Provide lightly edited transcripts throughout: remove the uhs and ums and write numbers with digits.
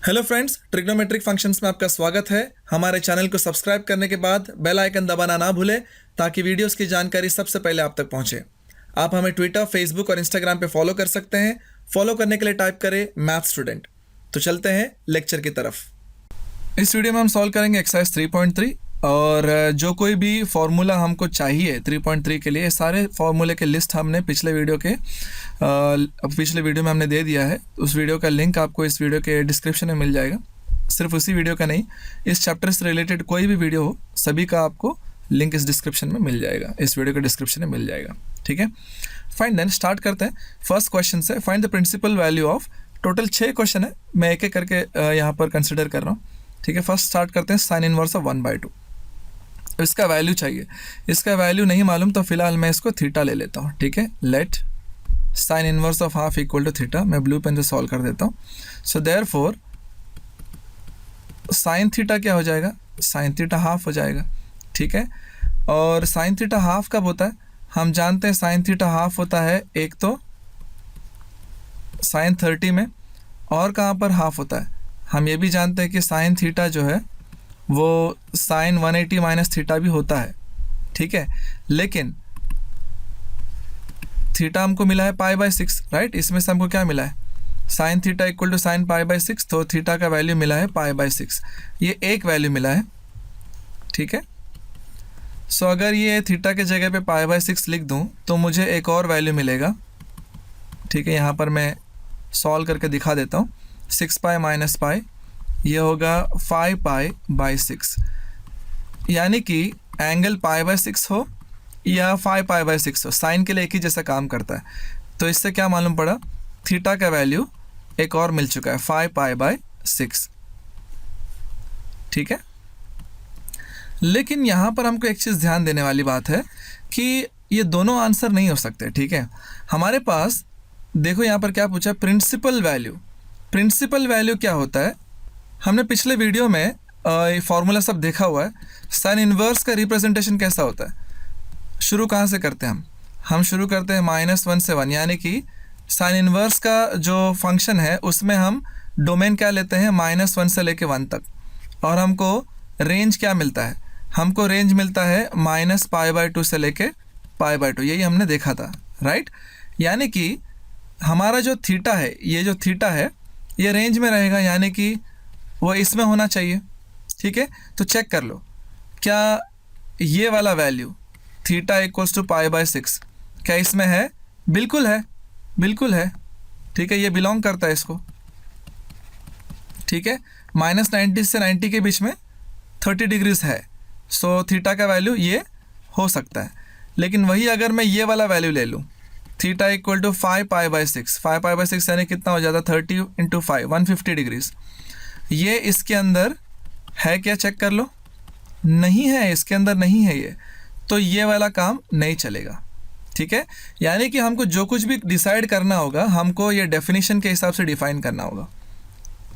Hello friends, trigonometric functions में आपका स्वागत है। हमारे चैनल को सब्सक्राइब करने के बाद बेल आइकन दबाना ना भूलें ताकि वीडियोस की जानकारी सबसे पहले आप तक पहुंचे। आप हमें ट्विटर, फेसबुक और इंस्टाग्राम पे फॉलो कर सकते हैं। फॉलो करने के लिए टाइप करें मैथ स्टूडेंट। तो चलते हैं लेक्चर की तरफ। इस वीडियो में हम सॉल्व करेंगे एक्सरसाइज 3.3 और जो कोई भी फॉर्मूला हमको चाहिए 3.3 के लिए, सारे फॉर्मूले के लिस्ट हमने पिछले वीडियो में हमने दे दिया है। उस वीडियो का लिंक आपको इस वीडियो के डिस्क्रिप्शन में मिल जाएगा। सिर्फ उसी वीडियो का नहीं, इस चैप्टर से रिलेटेड कोई भी वीडियो हो, सभी का आपको लिंक इस डिस्क्रिप्शन में मिल जाएगा, इस वीडियो के डिस्क्रिप्शन में मिल जाएगा। ठीक है, फाइन। देन स्टार्ट करते हैं। फर्स्ट क्वेश्चन से, find the principal value of. Total 6 question है, मैं एक एक करके यहाँ पर कंसिडर कर रहा हूँ। ठीक है, फर्स्ट स्टार्ट करते हैं साइन इनवर्स ऑफ 1/2। इसका वैल्यू चाहिए, इसका वैल्यू नहीं मालूम तो फिलहाल मैं इसको थीटा ले लेता हूँ। ठीक है, let sine inverse of half equal to theta. मैं ब्लू पेन से सॉल्व कर देता हूँ। सो देयरफॉर साइन थीटा क्या हो जाएगा, साइन थीटा हाफ हो जाएगा। ठीक है, और साइन थीटा हाफ कब होता है, हम जानते हैं साइन थीटा हाफ होता है एक तो साइन 30 में, और कहाँ पर हाफ होता है, हम ये भी जानते हैं कि साइन थीटा जो है वो साइन 180 माइनस थीटा भी होता है। ठीक है, लेकिन थीटा हमको मिला है π/6, राइट। इसमें से हमको क्या मिला है, sine theta equal to sine π/6, तो थीटा का वैल्यू मिला है π/6। ये एक वैल्यू मिला है। ठीक है, सो अगर ये थीटा के जगह पे π/6 लिख दूं तो मुझे एक और वैल्यू मिलेगा। ठीक है, यहाँ पर मैं सॉल्व करके दिखा देता हूँ। 6π माइनस पाई, ये होगा 5π/6, यानी कि एंगल π/6 हो या 5π/6 हो, साइन के लिए एक ही जैसा काम करता है। तो इससे क्या मालूम पड़ा, थीटा का वैल्यू एक और मिल चुका है 5π/6। ठीक है, लेकिन यहाँ पर हमको एक चीज़ ध्यान देने वाली बात है कि ये दोनों आंसर नहीं हो सकते। ठीक है, हमारे पास देखो यहाँ पर क्या पूछा, प्रिंसिपल वैल्यू। प्रिंसिपल वैल्यू क्या होता है, हमने पिछले वीडियो में ये फॉर्मूला सब देखा हुआ है। साइन इनवर्स का रिप्रेजेंटेशन कैसा होता है, शुरू कहाँ से करते हैं हम शुरू करते हैं -1 से 1, यानी कि साइन इनवर्स का जो फंक्शन है उसमें हम डोमेन क्या लेते हैं, -1 से लेके 1 तक, और हमको रेंज क्या मिलता है, हमको रेंज मिलता है -π/2 से लेके π/2। यही हमने देखा था, राइट। यानी कि हमारा जो थीटा है, ये जो थीटा है ये रेंज में रहेगा, यानी कि वो इसमें होना चाहिए। ठीक है, तो चेक कर लो क्या ये वाला वैल्यू थीटा इक्वल्स टू π/6 क्या इसमें है, बिल्कुल है, बिल्कुल है। ठीक है, ये बिलोंग करता है इसको। ठीक है, -90 से 90 के बीच में 30 डिग्रीज है, सो थीटा का वैल्यू ये हो सकता है। लेकिन वही अगर मैं ये वाला वैल्यू ले लूँ, थीटा इक्वल टू 5π/6, 5π/6 यानी कितना हो जाता, 30 × 5, 150 डिग्रीज। ये इसके अंदर है क्या, चेक कर लो, नहीं है, इसके अंदर नहीं है ये, तो ये वाला काम नहीं चलेगा। ठीक है, यानी कि हमको जो कुछ भी डिसाइड करना होगा, हमको ये डेफिनेशन के हिसाब से डिफाइन करना होगा।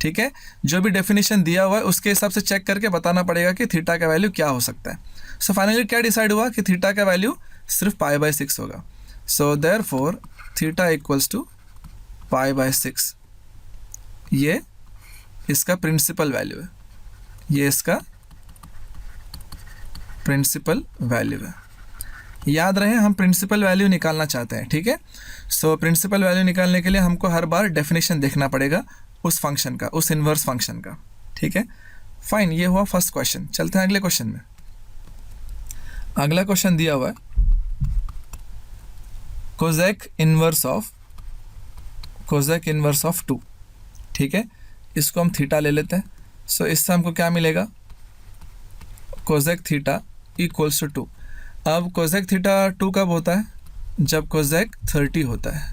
ठीक है, जो भी डेफिनेशन दिया हुआ है उसके हिसाब से चेक करके बताना पड़ेगा कि थीटा का वैल्यू क्या हो सकता है। सो फाइनली क्या डिसाइड हुआ कि थीटा का वैल्यू सिर्फ π/6 होगा। So therefore theta equals to π/6, ये इसका प्रिंसिपल वैल्यू है, ये इसका प्रिंसिपल वैल्यू है। याद रहे, हम प्रिंसिपल वैल्यू निकालना चाहते हैं। ठीक है, सो प्रिंसिपल वैल्यू निकालने के लिए हमको हर बार डेफिनेशन देखना पड़ेगा उस फंक्शन का, उस इन्वर्स फंक्शन का। ठीक है, फाइन, ये हुआ फर्स्ट क्वेश्चन। चलते हैं अगले क्वेश्चन में। अगला क्वेश्चन दिया हुआ है कोसेक इनवर्स ऑफ 2। ठीक है, इसको हम थीटा ले लेते हैं। सो इससे हमको क्या मिलेगा, कोसेक थीटा इक्वल्स टू 2। अब कोसेक थीटा 2 कब होता है, जब कोसेक 30 होता है,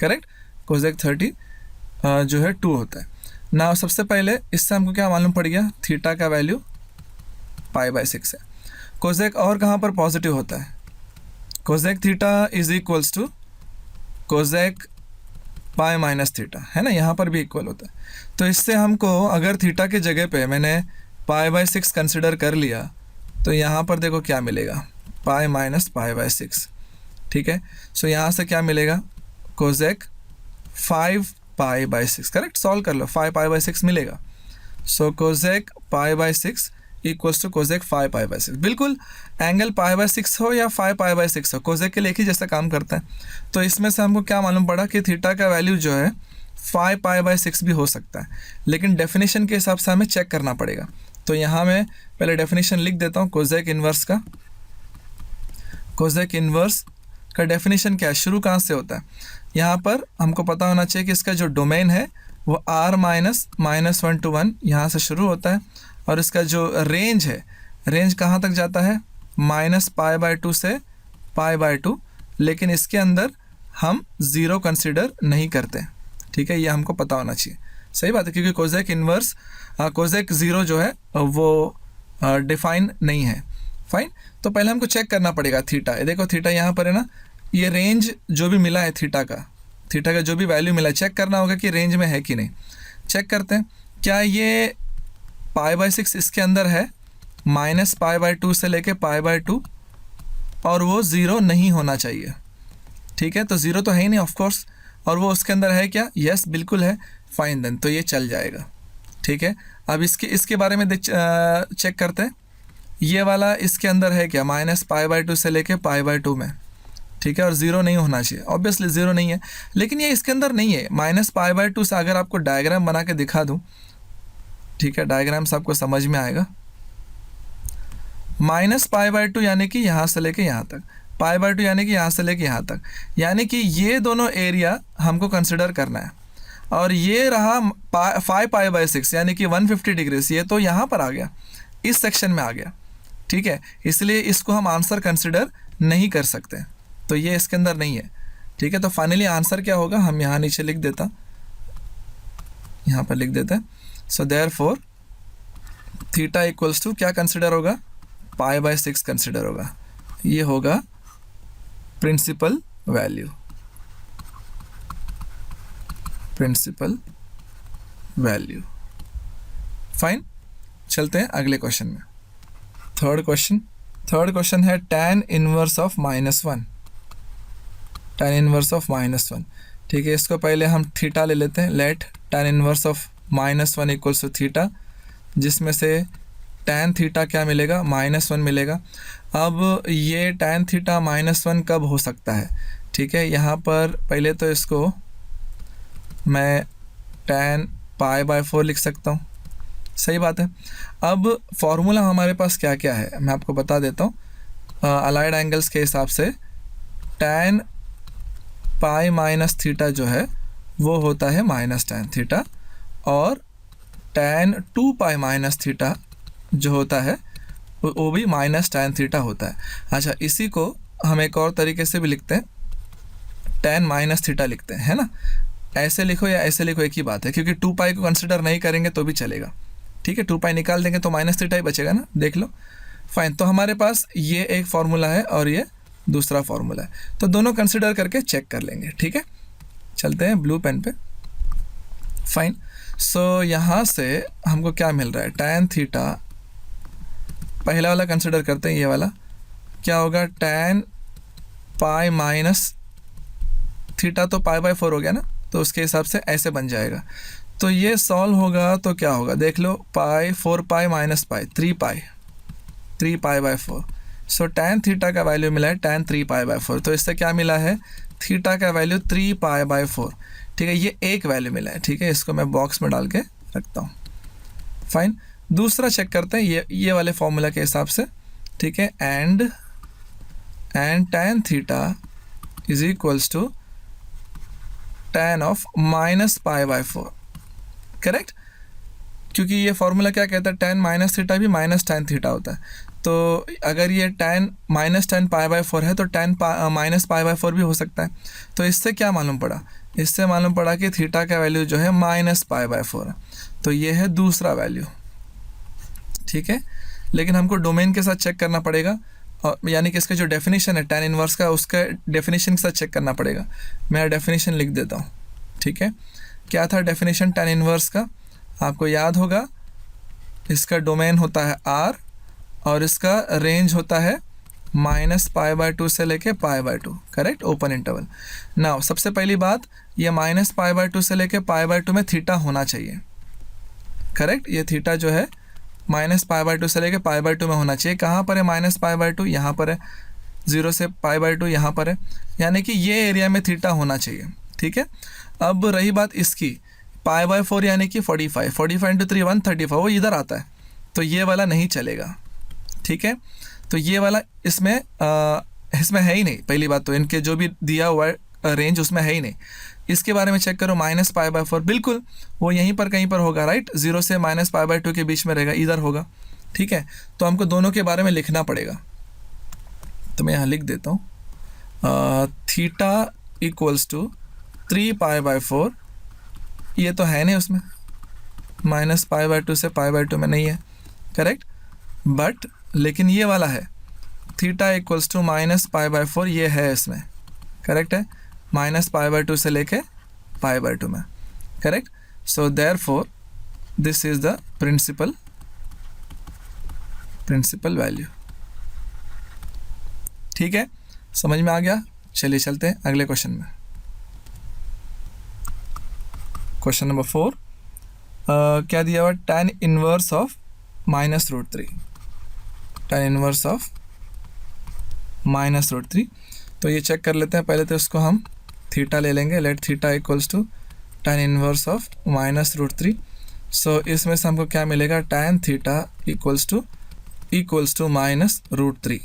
करेक्ट। कोसेक 30 जो है 2 होता है ना। सबसे पहले इससे हमको क्या मालूम पड़ गया, थीटा का वैल्यू π/6 है। कोसेक और कहाँ पर पॉजिटिव होता है, cosec theta is equals to cosec π-θ, है ना, यहाँ पर भी इक्वल होता है। तो इससे हमको अगर थीटा के जगह पे मैंने π/6 कंसिडर कर लिया तो यहाँ पर देखो क्या मिलेगा, π-π/6। ठीक है, सो यहाँ से क्या मिलेगा, cosec 5 pi by six, correct, solve कर लो, 5 पाई बाई 6 मिलेगा। So cosec pi by 6 equals to cosec 5 pi by 6। बिल्कुल एंगल पाई बाई 6 हो या 5 पाई बाई 6 हो, कोजेक के लिए एक ही जैसा काम करता है। तो इसमें से हमको क्या मालूम पड़ा कि थीटा का वैल्यू जो है 5 पाई बाई 6 भी हो सकता है, लेकिन डेफिनेशन के हिसाब से हमें चेक करना पड़ेगा। तो यहाँ मैं पहले डेफिनेशन लिख देता हूँ कोजेक इन्वर्स का। कोजेक इन्वर्स का डेफिनेशन क्या है, शुरू कहाँ से होता है, यहाँ पर हमको पता होना चाहिए कि इसका जो डोमेन है वो r माइनस -1 to 1 यहाँ से शुरू होता है, और इसका जो रेंज है, रेंज कहाँ तक जाता है, -π/2 से π/2, लेकिन इसके अंदर हम ज़ीरो कंसिडर नहीं करते, ठीक है, ये हमको पता होना चाहिए। सही बात है, क्योंकि कोजेक इन्वर्स कोजेक ज़ीरो जो है वो डिफाइन नहीं है। फाइन, तो पहले हमको चेक करना पड़ेगा थीटा। ये देखो थीटा यहाँ पर है ना, ये रेंज जो भी मिला है थीटा का जो भी वैल्यू मिला है, चेक करना होगा कि रेंज में है कि नहीं। चेक करते हैं, क्या ये π/6 इसके अंदर है, -π/2 से लेके π/2, और वो ज़ीरो नहीं होना चाहिए, ठीक है, तो ज़ीरो तो है ही नहीं ऑफ कोर्स, और वो उसके अंदर है क्या, यस बिल्कुल है, फाइन देन, तो ये चल जाएगा, ठीक है। अब इसके बारे में चेक करते हैं, ये वाला इसके अंदर है क्या, -π/2 से लेके π/2 में, ठीक है, और ज़ीरो नहीं होना चाहिए, ऑब्वियसली ज़ीरो नहीं है, लेकिन ये इसके अंदर नहीं है। -π/2 से अगर आपको डायग्राम बना के दिखा दूँ, ठीक है, डायग्राम से आपको समझ में आएगा, -π/2 यानी कि यहाँ से लेके यहाँ तक, π/2 यानी कि यहाँ से लेके यहाँ तक, यानी कि ये दोनों एरिया हमको कंसिडर करना है। और ये रहा 5 π/6 यानी कि 150 डिग्रीज, ये तो यहाँ पर आ गया, इस सेक्शन में आ गया, ठीक है, इसलिए इसको हम आंसर कंसिडर नहीं कर सकते, तो ये इसके अंदर नहीं है, ठीक है। तो फाइनली आंसर क्या होगा, हम यहाँ नीचे लिख देता, यहाँ पर लिख देते हैं। So therefore theta equals to क्या कंसिडर होगा, π/6 कंसिडर होगा, ये होगा principal value, principal value. Fine, चलते हैं अगले क्वेश्चन में। थर्ड क्वेश्चन है tan inverse of -1, tan inverse of -1, ठीक है। इसको पहले हम थीटा ले लेते हैं, let tan inverse of -1 equals to theta, जिसमें से tan थीटा क्या मिलेगा, -1 मिलेगा। अब ये tan थीटा -1 कब हो सकता है, ठीक है, यहाँ पर पहले तो इसको मैं tan π/4 लिख सकता हूँ, सही बात है। अब फॉर्मूला हमारे पास क्या क्या है मैं आपको बता देता हूँ। अलाइड एंगल्स के हिसाब से tan पाई माइनस थीटा जो है वो होता है -tan थीटा, और tan 2 पाई माइनस थीटा जो होता है वो भी -tan थीटा होता है। अच्छा, इसी को हम एक और तरीके से भी लिखते हैं, tan माइनस थीटा लिखते हैं, है ना। ऐसे लिखो या ऐसे लिखो एक ही बात है, क्योंकि 2 पाई को कंसिडर नहीं करेंगे तो भी चलेगा, ठीक है, 2 पाई निकाल देंगे तो -थीटा ही बचेगा ना, देख लो। फाइन, तो हमारे पास ये एक फार्मूला है और ये दूसरा फार्मूला है, तो दोनों कंसिडर करके चेक कर लेंगे, ठीक है। चलते हैं ब्लू पेन पे। फाइन, सो यहाँ से हमको क्या मिल रहा है, tan थीटा, पहला वाला कंसिडर करते हैं, ये वाला क्या होगा, tan पाई माइनस थीटा तो π/4 हो गया ना, तो उसके हिसाब से ऐसे बन जाएगा। तो ये सॉल्व होगा तो क्या होगा, देख लो, 4 पाई माइनस पाई 3 π/4। सो tan थीटा का वैल्यू मिला है tan 3 π/4, तो इससे क्या मिला है, थीटा का वैल्यू 3 π/4, ठीक है, ये एक वैल्यू मिला है, ठीक है, इसको मैं बॉक्स में डाल के रखता हूँ। फाइन, दूसरा चेक करते हैं ये वाले फॉर्मूला के हिसाब से, ठीक है, and tan theta is equals to tan of -π/4, correct, क्योंकि ये फार्मूला क्या कहता है, tan माइनस थीटा भी -tan थीटा होता है, तो अगर ये tan π/4 है तो tan -π/4 भी हो सकता है। तो इससे क्या मालूम पड़ा, इससे मालूम पड़ा कि थीटा का वैल्यू जो है -π/4 है, तो ये है दूसरा वैल्यू, ठीक है। लेकिन हमको डोमेन के साथ चेक करना पड़ेगा, और यानी कि इसका जो डेफिनेशन है tan इनवर्स का, उसका डेफिनेशन के साथ चेक करना पड़ेगा। मैं डेफिनेशन लिख देता हूँ, ठीक है। क्या था डेफिनेशन tan इनवर्स का, आपको याद होगा, इसका डोमेन होता है R और इसका रेंज होता है -π/2 से लेके π/2, करेक्ट, ओपन इंटरवल। नाउ सबसे पहली बात, ये -π/2 से लेके π/2 में थीटा होना चाहिए, करेक्ट। ये थीटा जो है -π/2 से लेके π/2 में होना चाहिए। कहाँ पर है -π/2? यहाँ पर है। 0 से π/2 यहाँ पर है, यानी कि ये एरिया में थीटा होना चाहिए, ठीक है। अब रही बात इसकी, π/4 यानी कि 45, 45 × 3 135, वो इधर आता है, तो ये वाला नहीं चलेगा, ठीक है। तो ये वाला इसमें इसमें है ही नहीं। पहली बात तो इनके जो भी दिया हुआ रेंज उसमें है ही नहीं। इसके बारे में चेक करो, -π/4 बिल्कुल वो यहीं पर कहीं पर होगा, राइट। 0 से -π/2 के बीच में रहेगा, इधर होगा, ठीक है। तो हमको दोनों के बारे में लिखना पड़ेगा, तो मैं यहाँ लिख देता हूँ थीटा इक्वल्स टू 3π/4, ये तो है नहीं उसमें, -π/2 से π/2 में नहीं है, करेक्ट। बट लेकिन ये वाला है थीटा इक्वल्स टू -π/4, ये है इसमें, करेक्ट है। -π/2 से लेके π/2 में, correct. So therefore this is the principal value, ठीक है। समझ में आ गया? चलिए चलते हैं अगले क्वेश्चन में। क्वेश्चन नंबर 4 क्या दिया हुआ? tan inverse of -√3, tan inverse of -√3। तो ये चेक कर लेते हैं पहले, तो इसको हम थीटा ले लेंगे। Let theta equals to tan inverse of -√3। So इसमें से हमको क्या मिलेगा? tan थीटा इक्वल्स टू -√3,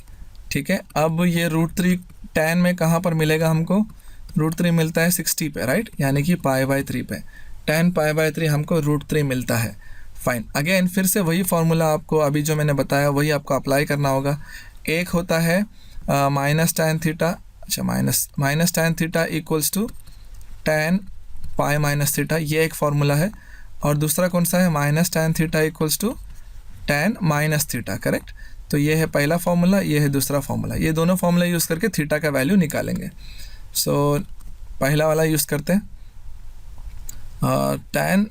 ठीक है। अब ये √3 tan में कहाँ पर मिलेगा हमको? √3 मिलता है 60 पे, राइट, यानी कि π/3 पे। tan π/3 हमको √3 मिलता है। फाइन, अगेन फिर से वही फॉर्मूला आपको अभी जो मैंने बताया वही आपको अप्लाई करना होगा। एक होता है -tan थीटा, अच्छा minus tan theta equals to tan π-θ, ये एक फार्मूला है। और दूसरा कौन सा है? -tan theta equals to tan -θ, correct. तो ये है पहला फार्मूला, ये है दूसरा फार्मूला। ये दोनों फार्मूला यूज़ करके थीटा का वैल्यू निकालेंगे। सो पहला वाला यूज़ करते हैं, tan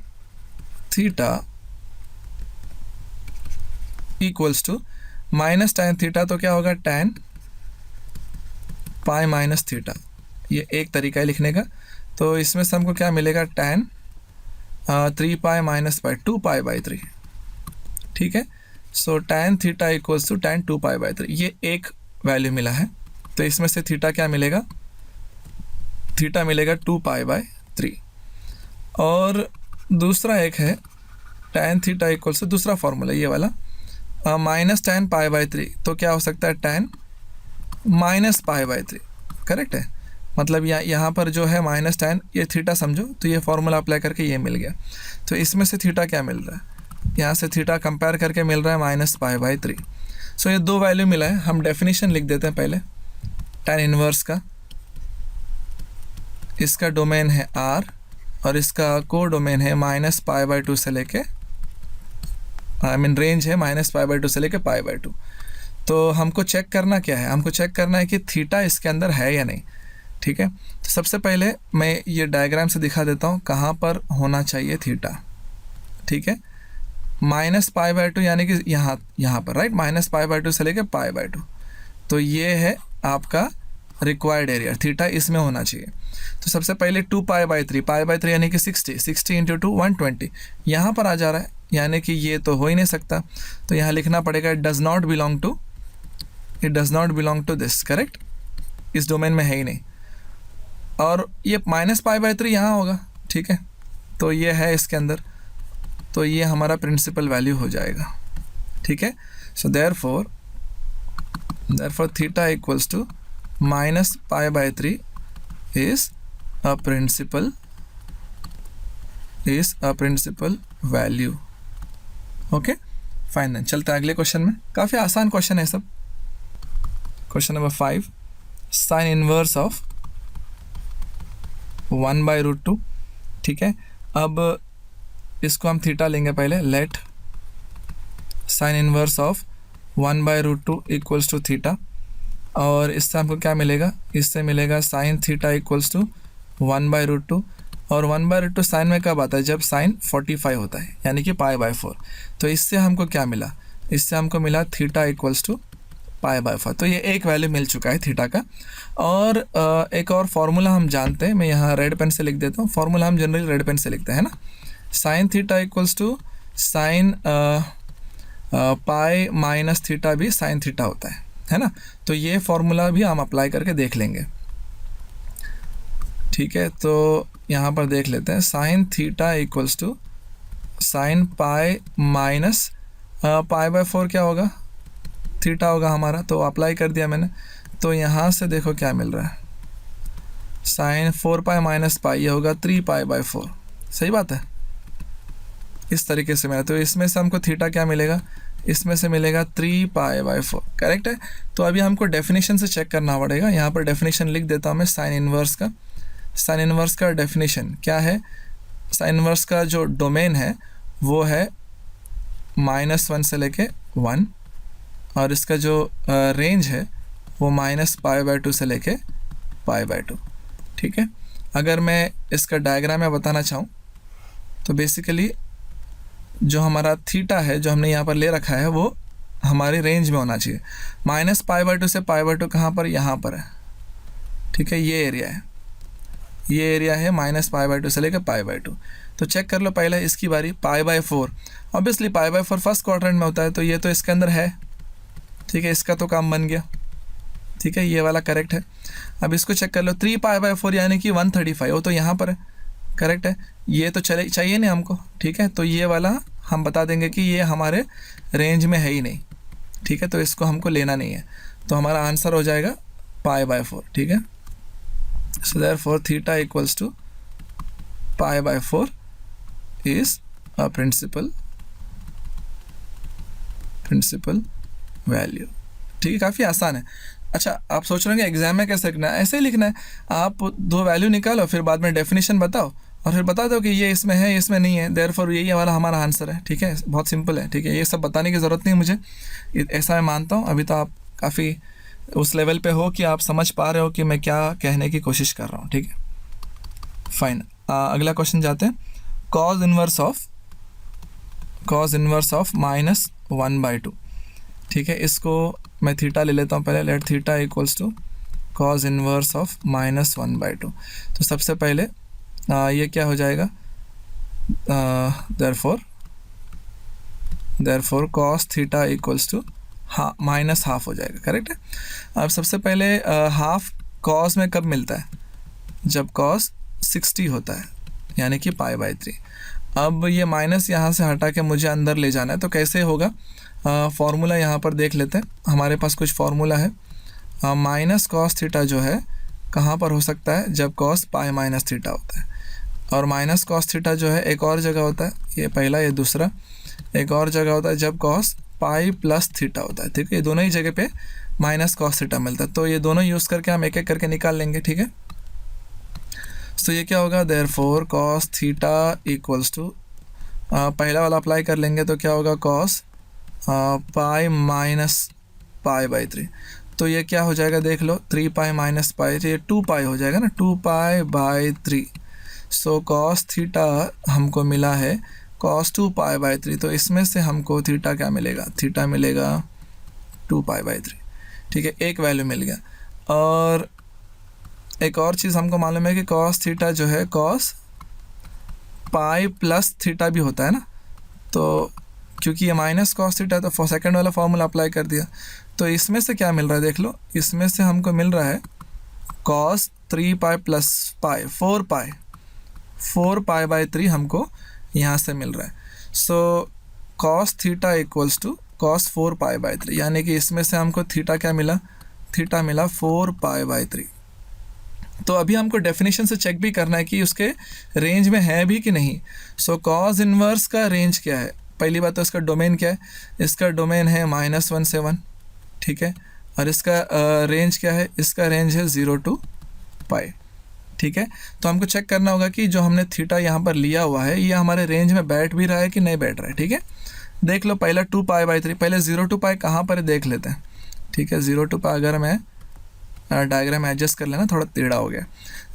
theta equals to -tan theta, तो क्या होगा? tan π-θ, ये एक तरीका है लिखने का। तो इसमें से हमको क्या मिलेगा? tan 3π - 2π/3, ठीक है। So tan theta equals to tan 2π/3, ये एक वैल्यू मिला है। तो इसमें से थीटा क्या मिलेगा? थीटा मिलेगा 2π/3। और दूसरा एक है tan थीटा इक्वल्स टू, दूसरा फॉर्मूला ये वाला, -tan π/3, तो क्या हो सकता है? tan -π/3, करेक्ट है। मतलब यहाँ पर जो है -tan, ये थीटा समझो, तो ये फार्मूला अप्लाई करके ये मिल गया। तो इसमें से थीटा क्या मिल रहा है? यहाँ से थीटा कंपेयर करके मिल रहा है -π/3। सो ये दो वैल्यू मिला है। हम डेफिनेशन लिख देते हैं पहले tan इनवर्स का। इसका डोमेन है R और इसका को डोमेन है -π/2 से लेके, रेंज है -π/2 से लेके π/2। तो हमको चेक करना क्या है? हमको चेक करना है कि थीटा इसके अंदर है या नहीं, ठीक है। तो सबसे पहले मैं ये डायग्राम से दिखा देता हूँ कहाँ पर होना चाहिए थीटा, ठीक है। -π/2 यानी कि यहाँ पर, राइट, -π/2 से लेके π/2। तो ये है आपका रिक्वायर्ड एरिया, थीटा इसमें होना चाहिए। तो सबसे पहले 2π/3, π/3 यानी कि 60 × 2 120, यहाँ पर आ जा रहा है, यानी कि ये तो हो ही नहीं सकता। तो यहाँ लिखना पड़ेगा it does not belong to this, correct, इस डोमेन में है ही नहीं। और ये -π/3 यहाँ होगा, ठीक है। तो ये है इसके अंदर, तो ये हमारा प्रिंसिपल वैल्यू हो जाएगा, ठीक है। So therefore theta equals to -π/3 is a principal value. Okay fine, then चलते हैं अगले क्वेश्चन में। काफ़ी आसान क्वेश्चन है सब। Question number 5, sine inverse of 1/√2, ठीक है। अब इसको हम थीटा लेंगे पहले। Let sine inverse of 1/√2 equals to theta. और इससे हमको क्या मिलेगा? इससे मिलेगा साइन थीटा इक्वल्स टू 1/√2। और 1/√2 साइन में कब आता है? जब साइन 45 होता है, यानी कि π/4। तो इससे हमको क्या मिला? इससे हमको मिला थीटा इक्वल्स टू π/4। तो ये एक वैल्यू मिल चुका है थीटा का। और एक और फार्मूला हम जानते हैं, मैं यहाँ रेड पेन से लिख देता हूँ। फार्मूला हम जनरली रेड पेन से लिखते हैं ना, sine theta equals to sine pi minus theta भी साइन थीटा होता है ना। तो ये फार्मूला भी हम अप्लाई करके देख लेंगे, ठीक है। तो यहाँ पर देख लेते हैं, sine theta equals to sine pi minus π/4 क्या होगा, थीटा होगा हमारा। तो अप्लाई कर दिया मैंने। तो यहाँ से देखो क्या मिल रहा है, साइन 4π माइनस पाई, ये होगा 3π/4। सही बात है, इस तरीके से मिला। तो इसमें से हमको थीटा क्या मिलेगा, इसमें से मिलेगा 3π/4, करेक्ट है। तो अभी हमको डेफिनेशन से चेक करना पड़ेगा। यहाँ पर डेफिनेशन लिख देता हूँ मैं साइन इन्वर्स का। साइन इन्वर्स का डेफिनेशन क्या है, साइन इन्वर्स का जो डोमेन है वो है -1 से लेके 1, और इसका जो रेंज है वो -π/2 से लेके π/2, ठीक है। अगर मैं इसका डायग्राम में बताना चाहूँ तो बेसिकली जो हमारा थीटा है जो हमने यहाँ पर ले रखा है वो हमारी रेंज में होना चाहिए। -π/2 से π/2 कहाँ पर, यहाँ पर है, ठीक है। ये एरिया है, ये एरिया है -π/2 से लेकर π/2। तो चेक कर लो पहले इसकी बारी, π/4। ऑब्वियसली π/4 फर्स्ट क्वाड्रेंट में होता है, तो ये तो इसके अंदर है, ठीक है। इसका तो काम बन गया, ठीक है, ये वाला करेक्ट है। अब इसको चेक कर लो, 3π/4 यानी कि 135, वो तो यहाँ पर है, करेक्ट है। ये तो चाहिए नहीं हमको, ठीक है। तो ये वाला हम बता देंगे कि ये हमारे रेंज में है ही नहीं, ठीक है। तो इसको हमको लेना नहीं है, तो हमारा आंसर हो जाएगा π/4, ठीक है। So therefore theta equals to π/4 is a principal value, ठीक है। काफ़ी आसान है। अच्छा, आप सोच रहे हैं एग्जाम में कैसे लिखना है, ऐसे ही लिखना है। आप दो वैल्यू निकालो, फिर बाद में डेफिनेशन बताओ, और फिर बता दो कि ये इसमें है, इसमें नहीं है, देयरफॉर यही वाला हमारा आंसर है, ठीक है। बहुत सिंपल है, ठीक है। ये सब बताने की ज़रूरत नहीं मुझे, ऐसा मैं मानता हूँ। अभी तो आप काफ़ी उस लेवल पे हो कि आप समझ पा रहे हो कि मैं क्या कहने की कोशिश कर रहा हूँ, ठीक है। फाइन, अगला क्वेश्चन जाते हैं। कॉज इन्वर्स ऑफ -1/2, ठीक है। इसको मैं थीटा ले लेता हूँ पहले। Let theta equals to cos inverse of -1/2। तो सबसे पहले ये क्या हो जाएगा, therefore cos theta equals to -half हो जाएगा, करेक्ट है। अब सबसे पहले हाफ कॉस में कब मिलता है, जब कॉस 60 होता है, यानी कि π/3। अब ये माइनस यहाँ से हटा के मुझे अंदर ले जाना है, तो कैसे होगा, फार्मूला यहाँ पर देख लेते हैं। हमारे पास कुछ फार्मूला है। माइनस कॉस थीटा जो है कहाँ पर हो सकता है, जब कॉस π माइनस थीटा होता है। और माइनस कॉस थीटा जो है एक और जगह होता है, ये पहला, ये दूसरा। एक और जगह होता है जब कॉस π प्लस थीटा होता है, ठीक है। ये दोनों ही जगह पे माइनस कॉस थीटा मिलता है, तो ये दोनों यूज़ करके हम एक एक करके निकाल लेंगे, ठीक है। तो ये क्या होगा, therefore cos theta equals to, पहला वाला अप्लाई कर लेंगे तो क्या होगा, कॉस π माइनस π/3। तो ये क्या हो जाएगा, देख लो, 3π माइनस पाई, तो ये 2π हो जाएगा ना, 2π/3। सो कॉस थीटा हमको मिला है कॉस 2π/3। तो इसमें से हमको थीटा क्या मिलेगा, थीटा मिलेगा 2π/3, ठीक है। एक वैल्यू मिल गया। और एक और चीज़ हमको मालूम है कि कॉस थीटा जो है कॉस π प्लस थीटा भी होता है ना। तो क्योंकि ये माइनस कॉस थीटा, तो सेकंड वाला फॉर्मूला अप्लाई कर दिया। तो इसमें से क्या मिल रहा है, देख लो, इसमें से हमको मिल रहा है कॉस 3π प्लस पाई, 4π/3 हमको यहाँ से मिल रहा है। So cos theta equals to cos 4π/3, यानी कि इसमें से हमको थीटा क्या मिला, थीटा मिला 4π/3। तो अभी हमको डेफिनेशन से चेक भी करना है कि उसके रेंज में है भी कि नहीं। सो कॉस इन्वर्स का रेंज क्या है, पहली बात तो इसका डोमेन क्या है, इसका डोमेन है -1 से 1, ठीक है। और इसका रेंज क्या है, इसका रेंज है 0 to π, ठीक है। तो हमको चेक करना होगा कि जो हमने थीटा यहाँ पर लिया हुआ है ये हमारे रेंज में बैठ भी रहा है कि नहीं बैठ रहा है, ठीक है। देख लो, पहला 2π/3, पहले 0 to π कहाँ पर देख लेते हैं, ठीक है। 0 to π अगर मैं डायग्राम एडजस्ट कर लेना, थोड़ा टेढ़ा हो गया।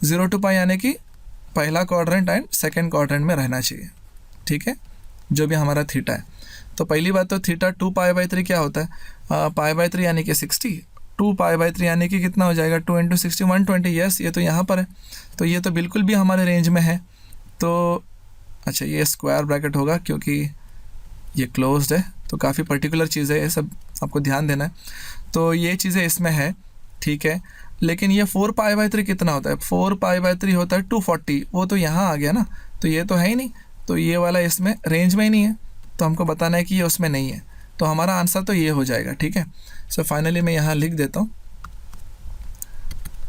0 to π यानी कि पहला क्वाड्रेंट एंड सेकेंड क्वाड्रेंट में रहना चाहिए, ठीक है। जो भी हमारा थीटा है। तो पहली बात तो थीटा 2π/3 क्या होता है, π/3 यानी कि 60, 2π/3 यानी कि कितना हो जाएगा 2 × 60 120। यस, ये तो यहाँ पर है, तो ये तो बिल्कुल भी हमारे रेंज में है। तो अच्छा, ये स्क्वायर ब्रैकेट होगा क्योंकि ये क्लोज्ड है, तो काफ़ी पर्टिकुलर चीज़ है, ये सब आपको ध्यान देना है। तो ये चीज़ें इसमें है, ठीक है। लेकिन ये 4π/3 कितना होता है, 4π/3 होता है 240, वो तो यहाँ आ गया ना, तो ये तो है ही नहीं, तो ये वाला इसमें रेंज में ही नहीं है, तो हमको बताना है कि ये उसमें नहीं है। तो हमारा आंसर तो ये हो जाएगा, ठीक है। सो फाइनली मैं यहाँ लिख देता हूँ,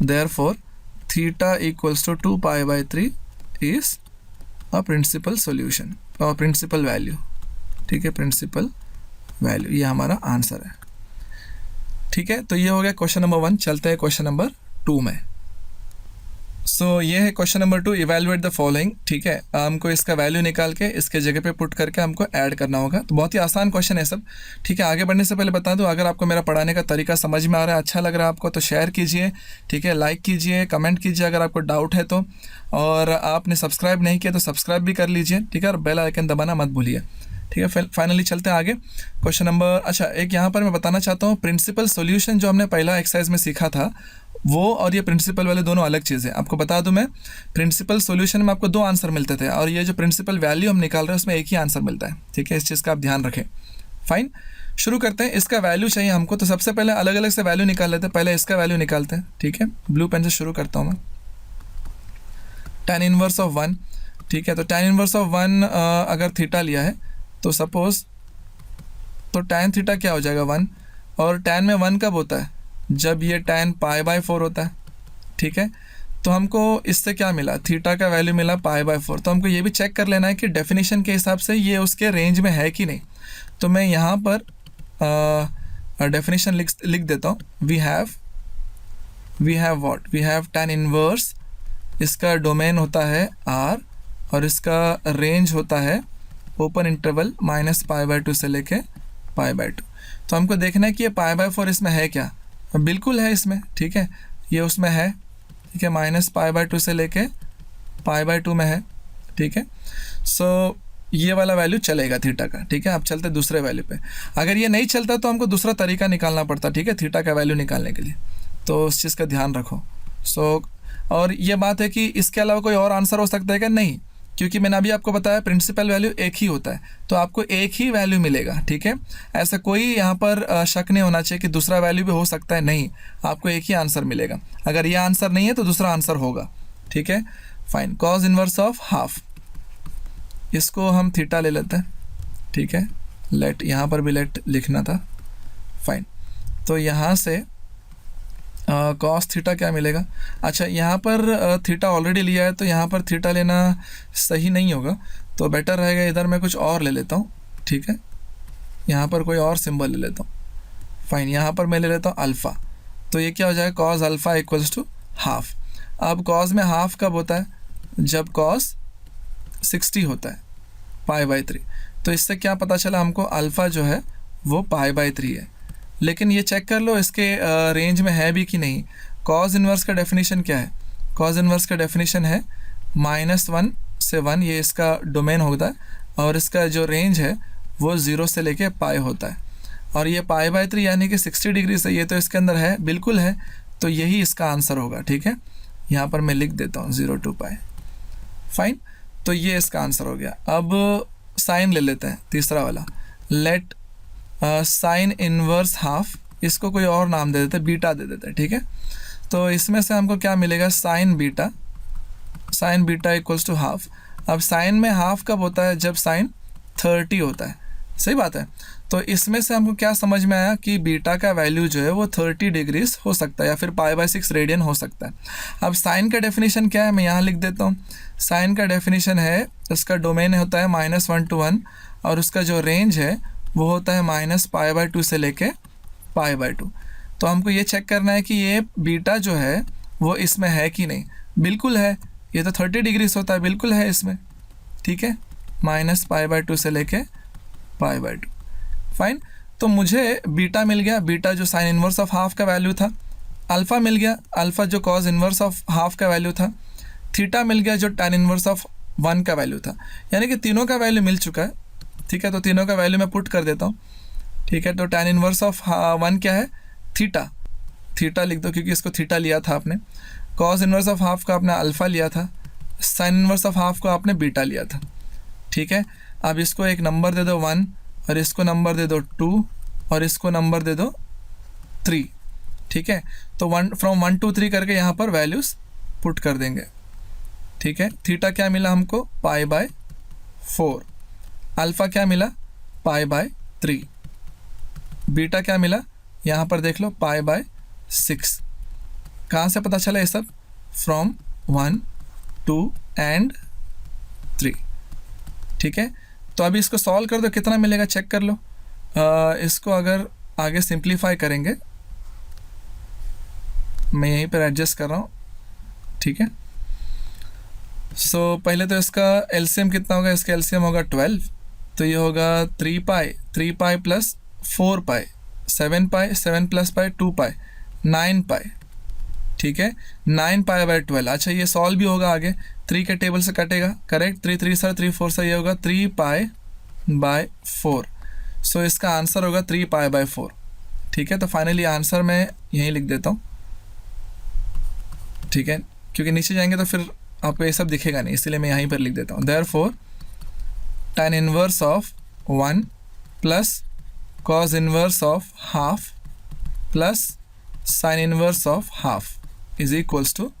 therefore theta equals to 2π/3 is a principal solution और प्रिंसिपल वैल्यू, ठीक है, प्रिंसिपल वैल्यू, ये हमारा आंसर है, ठीक है। तो ये हो गया क्वेश्चन नंबर 1। चलते हैं क्वेश्चन नंबर 2 में। सो ये है question number 2, evaluate the following, ठीक है। हमको इसका वैल्यू निकाल के इसके जगह पे पुट करके हमको ऐड करना होगा। तो बहुत ही आसान क्वेश्चन है सब, ठीक है। आगे बढ़ने से पहले बता दूं, अगर आपको मेरा पढ़ाने का तरीका समझ में आ रहा है, अच्छा लग रहा है आपको, तो शेयर कीजिए, ठीक है, लाइक कीजिए, कमेंट कीजिए अगर आपको डाउट है तो, और आपने सब्सक्राइब नहीं किया तो सब्सक्राइब भी कर लीजिए, ठीक है, और बेल आइकन दबाना मत भूलिए, ठीक है। फाइनली चलते हैं आगे क्वेश्चन नंबर, अच्छा एक यहाँ पर मैं बताना चाहता हूँ, प्रिंसिपल सॉल्यूशन जो हमने पहला एक्सरसाइज में सीखा था वो और ये प्रिंसिपल वाले दोनों अलग चीज़ है। आपको बता दूं मैं, प्रिंसिपल सॉल्यूशन में आपको 2 आंसर मिलते थे, और ये जो प्रिंसिपल वैल्यू हम निकाल रहे हैं उसमें एक ही आंसर मिलता है, ठीक है। इस चीज़ का आप ध्यान रखें। फाइन, शुरू करते हैं। इसका वैल्यू चाहिए हमको, तो सबसे पहले अलग अलग से वैल्यू निकाल लेते हैं। पहले इसका वैल्यू निकालते हैं, ठीक है। ब्लू पेन से शुरू करता हूँ मैं। tan इनवर्स ऑफ 1, ठीक है। तो tan इनवर्स ऑफ 1 अगर थीटा लिया है तो सपोज, तो tan थीटा क्या हो जाएगा 1, और tan में 1 कब होता है, जब ये tan π/4 होता है, ठीक है। तो हमको इससे क्या मिला, थीटा का वैल्यू मिला π/4। तो हमको ये भी चेक कर लेना है कि डेफिनेशन के हिसाब से ये उसके रेंज में है कि नहीं। तो मैं यहाँ पर डेफिनेशन लिख देता हूँ। We have what, we have tan inverse, इसका डोमेन होता है R, और इसका रेंज होता है ओपन इंटरवल -π/2 से लेके π/2। तो हमको देखना है कि ये π/4 इसमें है क्या, बिल्कुल है इसमें, ठीक है, ये उसमें है, ठीक है, -π/2 से लेके π/2 में है, ठीक है। सो ये वाला वैल्यू चलेगा थीटा का, ठीक है। अब चलते दूसरे वैल्यू पे। अगर ये नहीं चलता तो हमको दूसरा तरीका निकालना पड़ता, ठीक है, थीटा का वैल्यू निकालने के लिए, तो उस चीज़ का ध्यान रखो। सो और ये बात है कि इसके अलावा कोई और आंसर हो सकता है क्या, नहीं, क्योंकि मैंने अभी आपको बताया प्रिंसिपल वैल्यू एक ही होता है, तो आपको एक ही वैल्यू मिलेगा, ठीक है। ऐसा कोई यहाँ पर शक नहीं होना चाहिए कि दूसरा वैल्यू भी हो सकता है, नहीं, आपको एक ही आंसर मिलेगा। अगर ये आंसर नहीं है तो दूसरा आंसर होगा, ठीक है। Fine, cause inverse of half, इसको हम थीटा ले लेते हैं, ठीक है। लेट, यहाँ पर भी लेट लिखना था। फाइन, तो यहाँ से कॉस थीटा क्या मिलेगा। अच्छा, यहाँ पर थीटा ऑलरेडी लिया है, तो यहाँ पर थीटा लेना सही नहीं होगा, तो बेटर रहेगा इधर मैं कुछ और ले लेता हूँ, ठीक है। यहाँ पर कोई और सिंबल ले लेता हूँ। फाइन, यहाँ पर मैं ले लेता हूँ अल्फ़ा, तो ये क्या हो जाएगा, cos alpha equals to half. अब कॉस में हाफ कब होता है, जब कॉस 60 होता है, π/3। तो इससे क्या पता चला हमको, अल्फ़ा जो है वो π/3 है। लेकिन ये चेक कर लो इसके रेंज में है भी कि नहीं। कॉज इन्वर्स का डेफिनेशन क्या है, कॉज इन्वर्स का डेफिनेशन है -1 से 1, ये इसका डोमेन होता है, और इसका जो रेंज है वो 0 से लेके पाई होता है, और ये π/3 यानी कि 60 डिग्री से, ये तो इसके अंदर है, बिल्कुल है, तो यही इसका आंसर होगा, ठीक है। यहाँ पर मैं लिख देता हूँ 0 to π। फाइन, तो ये इसका आंसर हो गया। अब साइन ले लेते हैं, तीसरा वाला, लेट साइन इनवर्स हाफ, इसको कोई और नाम दे देते हैं, बीटा दे देते हैं, ठीक है। तो इसमें से हमको क्या मिलेगा, sine beta equals to half. अब साइन में हाफ कब होता है, जब साइन 30 होता है, सही बात है। तो इसमें से हमको क्या समझ में आया कि बीटा का वैल्यू जो है वो 30 डिग्रीज हो सकता है, या फिर π/6 रेडियन हो सकता है। अब साइन का डेफिनेशन क्या है, मैं यहाँ लिख देता हूँ। साइन का डेफिनेशन है, इसका डोमेन होता है -1 to 1, और उसका जो रेंज है वो होता है -π/2 से लेके π/2। तो हमको ये चेक करना है कि ये बीटा जो है वो इसमें है कि नहीं। बिल्कुल है, ये तो 30 डिग्रीज होता है, बिल्कुल है इसमें, ठीक है, -π/2 से लेके π/2। फाइन, तो मुझे बीटा मिल गया, बीटा जो साइन इनवर्स ऑफ हाफ का वैल्यू था। अल्फ़ा मिल गया, अल्फ़ा जो कॉज इनवर्स ऑफ हाफ का वैल्यू था। थीटा मिल गया जो tan इनवर्स ऑफ 1 का वैल्यू था। यानी कि तीनों का वैल्यू मिल चुका है, ठीक है, तो तीनों का वैल्यू मैं पुट कर देता हूँ। ठीक है, तो tan इनवर्स ऑफ 1 क्या है, थीटा, थीटा लिख दो क्योंकि इसको थीटा लिया था आपने। कॉस इनवर्स ऑफ हाफ का आपने अल्फ़ा लिया था, साइन इनवर्स ऑफ हाफ का आपने बीटा लिया था। ठीक है, अब इसको एक नंबर दे दो 1 और इसको नंबर दे दो 2 और इसको नंबर दे दो 3। ठीक है, तो 1 फ्रॉम 1 to 3 करके यहाँ पर वैल्यूज़ पुट कर देंगे। ठीक है, थीटा क्या मिला हमको, π/4, अल्फ़ा क्या मिला, π/3, बीटा क्या मिला, यहाँ पर देख लो π/6। कहाँ से पता चला ये सब, फ्रॉम 1, 2 and 3। ठीक है, तो अभी इसको सॉल्व कर दो, कितना मिलेगा चेक कर लो। इसको अगर आगे सिंप्लीफाई करेंगे, मैं यहीं पर एडजस्ट कर रहा हूँ। ठीक है, सो पहले तो इसका एलसीएम कितना होगा, इसका एलसीएम होगा 12, तो ये होगा 3π प्लस 4π, 7π, 7 प्लस π 2π, 9π। ठीक है, 9π/12। अच्छा, ये सॉल्व भी होगा आगे, 3 के टेबल से कटेगा, करेक्ट, 3 3 सर 3 4 सर, ये होगा 3π/4। सो इसका आंसर होगा 3π/4। ठीक है, तो फाइनली आंसर मैं यहीं लिख देता हूँ। ठीक है, क्योंकि नीचे जाएंगे तो फिर आपको ये सब दिखेगा नहीं, इसलिए मैं यहीं पर लिख देता हूँ। Therefore tan inverse of 1 plus cos inverse of half plus sin inverse of half is equals to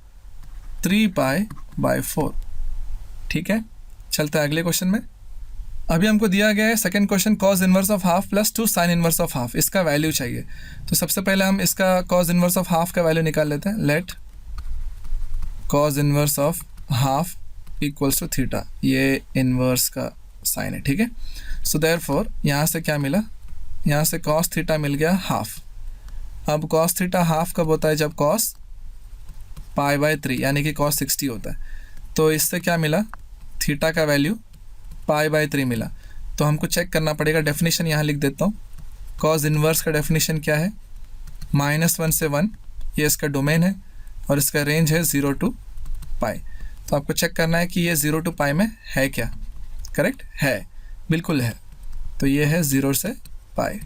3π/4। ठीक है, चलते हैं अगले क्वेश्चन में। अभी हमको दिया गया है second question, cos inverse of half plus 2 sin inverse of half, इसका वैल्यू चाहिए। तो सबसे पहले हम इसका cos इनवर्स ऑफ हाफ का वैल्यू निकाल लेते हैं। Let cos inverse of half equals to theta, ये इनवर्स का साइन है। ठीक है, सो देयरफॉर यहाँ से क्या मिला, यहाँ से cos थीटा मिल गया हाफ। अब cos थीटा हाफ कब होता है, जब cos π/3 यानी कि cos 60 होता है। तो इससे क्या मिला, थीटा का वैल्यू π/3 मिला। तो हमको चेक करना पड़ेगा, डेफिनेशन यहाँ लिख देता हूँ। cos इनवर्स का डेफिनेशन क्या है, -1 से 1, ये इसका डोमेन है और इसका रेंज है 0 to π। तो आपको चेक करना है कि ये 0 to π में है क्या, करेक्ट है, बिल्कुल है। तो ये है 0 से π,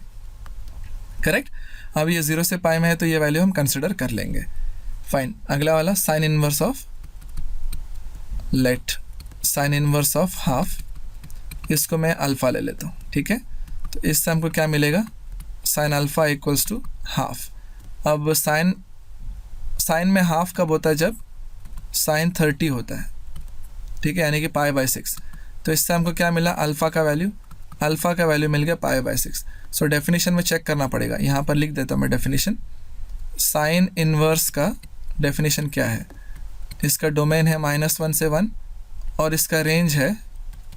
करेक्ट। अब ये 0 से π में है तो ये वैल्यू हम कंसिडर कर लेंगे। फाइन, अगला वाला sign inverse of, late sine inverse of half, इसको मैं अल्फ़ा ले लेता हूँ। ठीक है, तो इससे हमको क्या मिलेगा, sine alpha equals to half. अब साइन में हाफ कब होता है, जब साइन 30 होता है। ठीक है, यानी कि π/6। तो इससे हमको क्या मिला, अल्फ़ा का वैल्यू मिल गया π/6। सो डेफिनेशन में चेक करना पड़ेगा, यहाँ पर लिख देता हूँ मैं डेफिनेशन। साइन इनवर्स का डेफिनेशन क्या है, इसका डोमेन है -1 से 1 और इसका रेंज है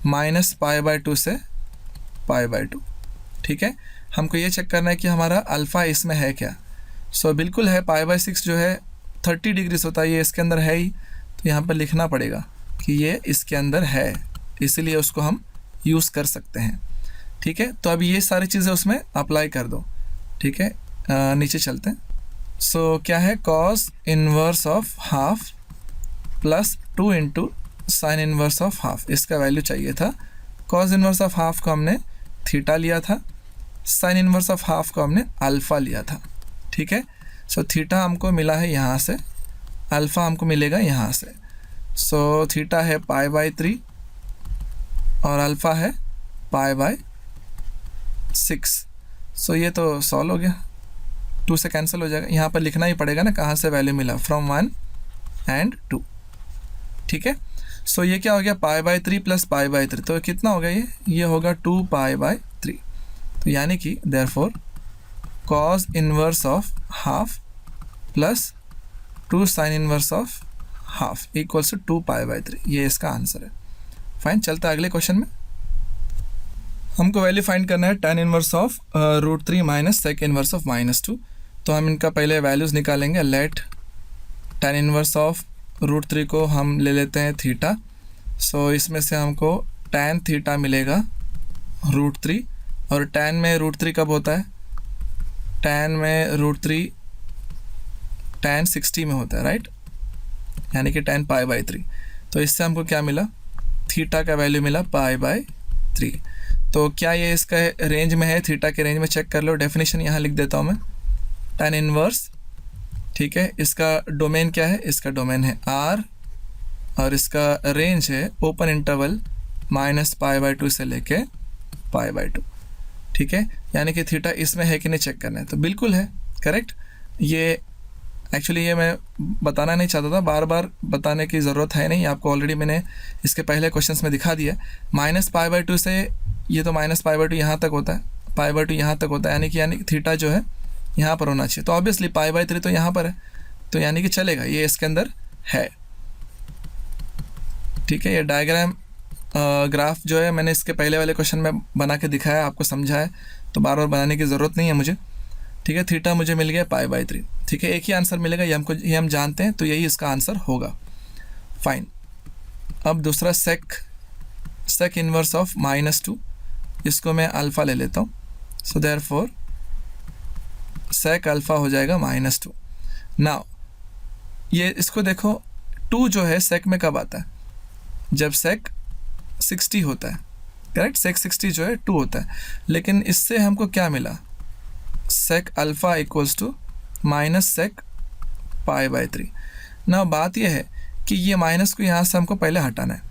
-π/2 से π/2। ठीक है, हमको ये चेक करना है कि हमारा अल्फ़ा इसमें है क्या। सो बिल्कुल है, π/6 जो है 30 डिग्रीज होता है, ये इसके अंदर है ही। तो यहाँ पर लिखना पड़ेगा कि ये इसके अंदर है, इसीलिए उसको हम यूज़ कर सकते हैं। ठीक है, तो अब ये सारी चीज़ें उसमें अप्लाई कर दो। ठीक है, नीचे चलते हैं। सो क्या है, cos inverse of half plus 2 into sine inverse of half, इसका वैल्यू चाहिए था। cos इनवर्स ऑफ हाफ को हमने थीटा लिया था, साइन इनवर्स ऑफ हाफ को हमने अल्फ़ा लिया था। ठीक है, सो थीटा हमको मिला है यहाँ से, अल्फ़ा हमको मिलेगा यहाँ से। सो थीटा है π/3 और अल्फ़ा है π/6। सो ये तो सॉल्व हो गया, 2 से कैंसिल हो जाएगा। यहाँ पर लिखना ही पड़ेगा ना कहाँ से वैल्यू मिला, फ्रॉम 1 and 2। ठीक है, सो ये क्या हो गया, π/3 प्लस π/3, तो कितना हो गया, ये होगा 2π/3। तो यानी कि therefore cos inverse of half plus 2 sine inverse of half equals to 2π/3, ये इसका आंसर है। फाइन, चलता है अगले क्वेश्चन में। हमको वैल्यू फाइंड करना है tan inverse of √3 minus sec inverse of -2। तो हम इनका पहले वैल्यूज़ निकालेंगे। लेट tan इनवर्स ऑफ √3 को हम ले लेते हैं थीटा। सो इसमें से हमको tan थीटा मिलेगा √3, और tan में √3 कब होता है, tan में √3 tan 60 में होता है, राइट, यानी कि tan π/3। तो इससे हमको क्या मिला, थीटा का वैल्यू मिला π/3। तो क्या ये इसका रेंज में है, थीटा के रेंज में, चेक कर लो। डेफिनेशन यहाँ लिख देता हूँ मैं, tan इनवर्स, ठीक है। इसका डोमेन क्या है, इसका डोमेन है r, और इसका रेंज है ओपन इंटरवल -π/2 से लेके π/2, ठीक है। यानी कि थीटा इसमें है कि नहीं चेक करना है, तो बिल्कुल है, करेक्ट। ये एक्चुअली ये मैं बताना नहीं चाहता था, बार बार बताने की ज़रूरत है नहीं, आपको ऑलरेडी मैंने इसके पहले क्वेश्चंस में दिखा दिया। -π/2 से ये तो -π/2 यहाँ तक होता है, π/2 यहाँ तक होता है, यानी कि थीटा जो है यहाँ पर होना चाहिए। तो ऑब्वियसली π/3 तो यहाँ पर है, तो यानी कि चलेगा, ये इसके अंदर है, ठीक है। ये डायग्राम ग्राफ जो है मैंने इसके पहले वाले क्वेश्चन में बना के दिखाया, आपको समझा है, तो बार बार बनाने की ज़रूरत नहीं है मुझे, ठीक है। थीटा मुझे मिल गया π/3, ठीक है। एक ही आंसर मिलेगा, ये हम जानते हैं, तो यही इसका आंसर होगा। फाइन। अब दूसरा सेक इनवर्स ऑफ -2, इसको मैं अल्फ़ा ले लेता हूँ, सो देयरफॉर सेक अल्फ़ा हो जाएगा -2। नाउ ये इसको देखो, 2 जो है सेक में कब आता है, जब सेक 60 होता है, करेक्ट। सेक 60 जो है 2 होता है, लेकिन इससे हमको क्या मिला, सेक अल्फ़ा इक्वल्स टू -सेक π/3। ना बात यह है कि ये माइनस को यहाँ से हमको पहले हटाना है,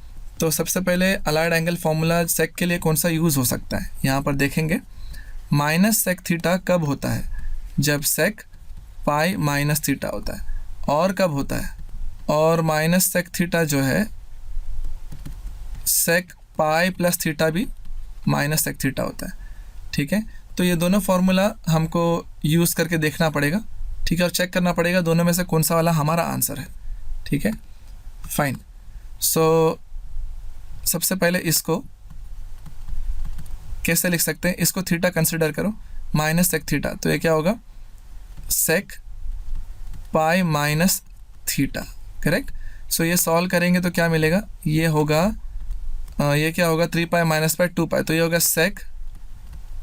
तो सबसे पहले अलाइड एंगल फॉर्मूला सेक के लिए कौन सा यूज़ हो सकता है, यहाँ पर देखेंगे। -सेक थीटा कब होता है, जब सेक पाई माइनस थीटा होता है, और कब होता है, और -सेक थीटा जो है सेक पाई प्लस थीटा भी -सेक थीटा होता है, ठीक है। तो ये दोनों फार्मूला हमको यूज़ करके देखना पड़ेगा, ठीक है, और चेक करना पड़ेगा दोनों में से कौन सा वाला हमारा आंसर है, ठीक है। फाइन। सो सबसे पहले इसको कैसे लिख सकते हैं, इसको थीटा कंसिडर करो, -सेक थीटा, तो ये क्या होगा, सेक पाई माइनस थीटा, करेक्ट। सो ये सॉल्व करेंगे तो क्या मिलेगा, ये होगा ये क्या होगा, 3π - π 2π, तो ये होगा सेक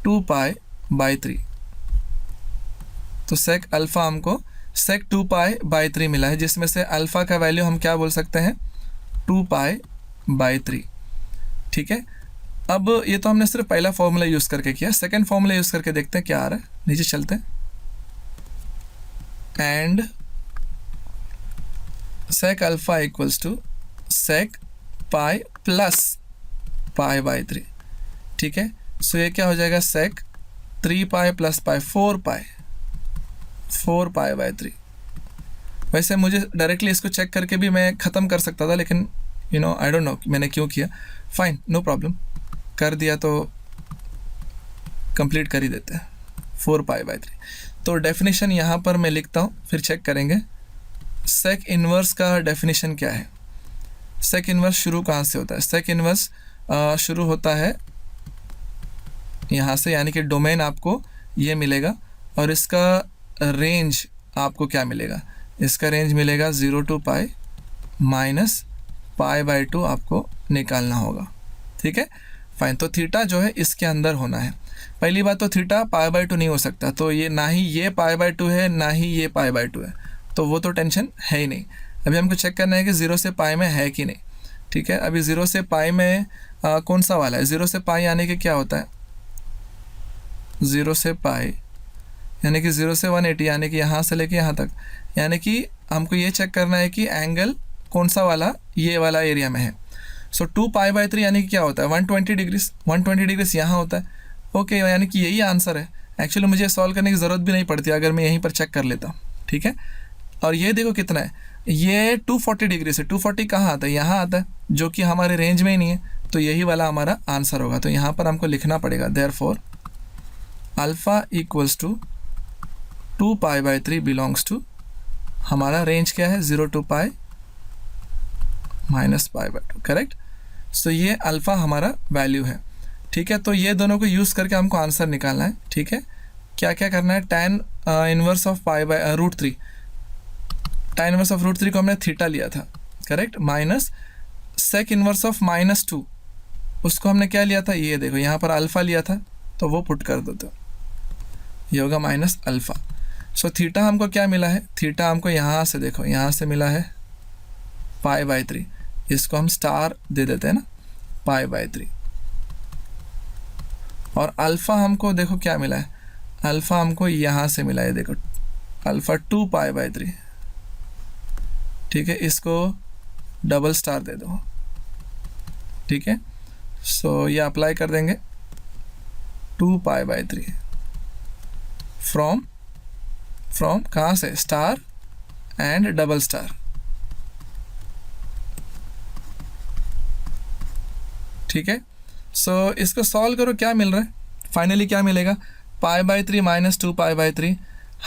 2π/3। तो सेक अल्फ़ा हमको सेक 2π/3 मिला है, जिसमें से अल्फ़ा का वैल्यू हम क्या बोल सकते हैं, 2π/3, ठीक है। अब ये तो हमने सिर्फ पहला फॉर्मूला यूज़ करके किया, सेकंड फॉर्मूला यूज़ करके देखते हैं क्या आ रहा है। नीचे चलते हैं, and sec alpha equals to sec pi plus π/3, ठीक है। सो ये क्या हो जाएगा, सेक 3π + π 4π/3। वैसे मुझे डायरेक्टली इसको चेक करके भी मैं ख़त्म कर सकता था, लेकिन आई डोंट नो मैंने क्यों किया। फाइन, नो प्रॉब्लम, कर दिया तो कंप्लीट कर ही देते हैं, 4π/3। तो डेफिनेशन यहाँ पर मैं लिखता हूँ, फिर चेक करेंगे। सेक इन्वर्स का डेफिनेशन क्या है, सेक इन्वर्स शुरू कहाँ से होता है, सेक इन्वर्स शुरू होता है यहाँ से, यानी कि डोमेन आपको ये मिलेगा, और इसका रेंज आपको क्या मिलेगा, इसका रेंज मिलेगा 0 to π -π/2 आपको निकालना होगा, ठीक है। फाइन। तो थीटा जो है इसके अंदर होना है। पहली बात तो थीटा π/2 नहीं हो सकता, तो ये ना ही ये π/2 है, ना ही ये π/2 है, तो वो तो टेंशन है ही नहीं। अभी हमको चेक करना है कि 0 से π में है कि नहीं, ठीक है। अभी 0 से π में कौन सा वाला है, 0 से π यानी कि क्या होता है, 0 से π यानी कि 0 से 180, यानी कि यहाँ से लेके यहाँ तक, यानी कि हमको ये चेक करना है कि एंगल कौन सा वाला, ये वाला एरिया में है। सो 2π/3 यानी कि क्या होता है, 120 डिग्री, 120 डिग्री यहाँ होता है, ओके, यानी कि यही आंसर है। एक्चुअली मुझे सॉल्व करने की ज़रूरत भी नहीं पड़ती अगर मैं यहीं पर चेक कर लेता हूँ, ठीक है। और ये देखो कितना है, ये 240 डिग्री से, 240 कहाँ आता है, यहाँ आता है, जो कि हमारे रेंज में ही नहीं है, तो यही वाला हमारा आंसर होगा। तो यहाँ पर हमको लिखना पड़ेगा, therefore alpha equals to 2π/3 belongs to, हमारा रेंज क्या है, 0 to π -π/2, करेक्ट। सो ये अल्फ़ा हमारा वैल्यू है, ठीक है। तो ये दोनों को यूज़ करके हमको आंसर निकालना है, ठीक है। क्या क्या करना है, tan inverse of π/√3, tan inverse of √3 को हमने थीटा लिया था, correct, minus sec inverse of -2, उसको हमने क्या लिया था, ये देखो यहाँ पर अल्फ़ा लिया था, तो वो पुट कर दो, तो ये होगा -अल्फ़ा। सो थीटा हमको क्या मिला है, थीटा हमको यहाँ से देखो, यहाँ से मिला है π/3, इसको हम स्टार दे देते हैं ना, π/3, और अल्फ़ा हमको देखो क्या मिला है, अल्फ़ा हमको यहाँ से मिला है, देखो अल्फ़ा 2π/3, ठीक है, इसको डबल स्टार दे दो, ठीक है। सो ये अप्लाई कर देंगे 2π/3 फ्रॉम कहाँ से, स्टार एंड डबल स्टार, ठीक है। सो इसको सॉल्व करो, क्या मिल रहा है, फाइनली क्या मिलेगा, π/3 माइनस 2π/3,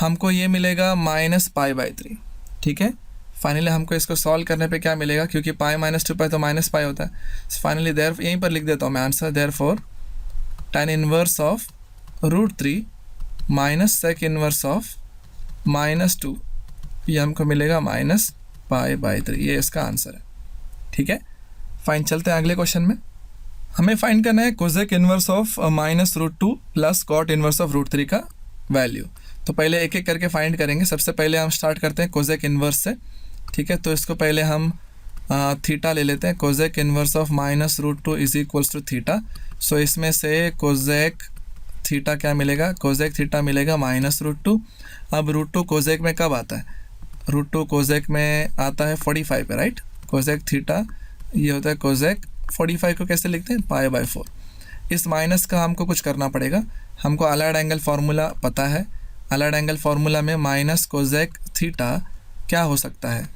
हमको ये मिलेगा -π/3, ठीक है। फाइनली हमको इसको सॉल्व करने पे क्या मिलेगा, क्योंकि पाई माइनस 2π तो -π होता है, फाइनली देयर यहीं पर लिख देता हूँ मैं answer, therefore tan inverse of √3 minus sec inverse of -2, ये हमको मिलेगा -π/3, ये इसका आंसर है, ठीक है। फाइन, चलते हैं अगले क्वेश्चन में। हमें फाइंड करना है cosec inverse of -√2 plus cot inverse of √3 का वैल्यू। तो पहले एक एक करके फाइंड करेंगे। सबसे पहले हम स्टार्ट करते हैं कोसेक इनवर्स से, ठीक है। तो इसको पहले हम थीटा ले लेते हैं, cosec inverse of -√2 is equals to theta. So इसमें से कोसेक थीटा क्या मिलेगा, कोसेक थीटा मिलेगा -√2। अब √2 कोसेक में कब आता है, √2 कोसेक में आता है 45 पे, राइट। कोसेक थीटा ये होता है कोसेक 45 को कैसे लिखते हैं, π/4। इस माइनस का हमको कुछ करना पड़ेगा, हमको अलाइड एंगल फार्मूला पता है। अलाइड एंगल फार्मूला में माइनस कोसेक थीटा क्या हो सकता है,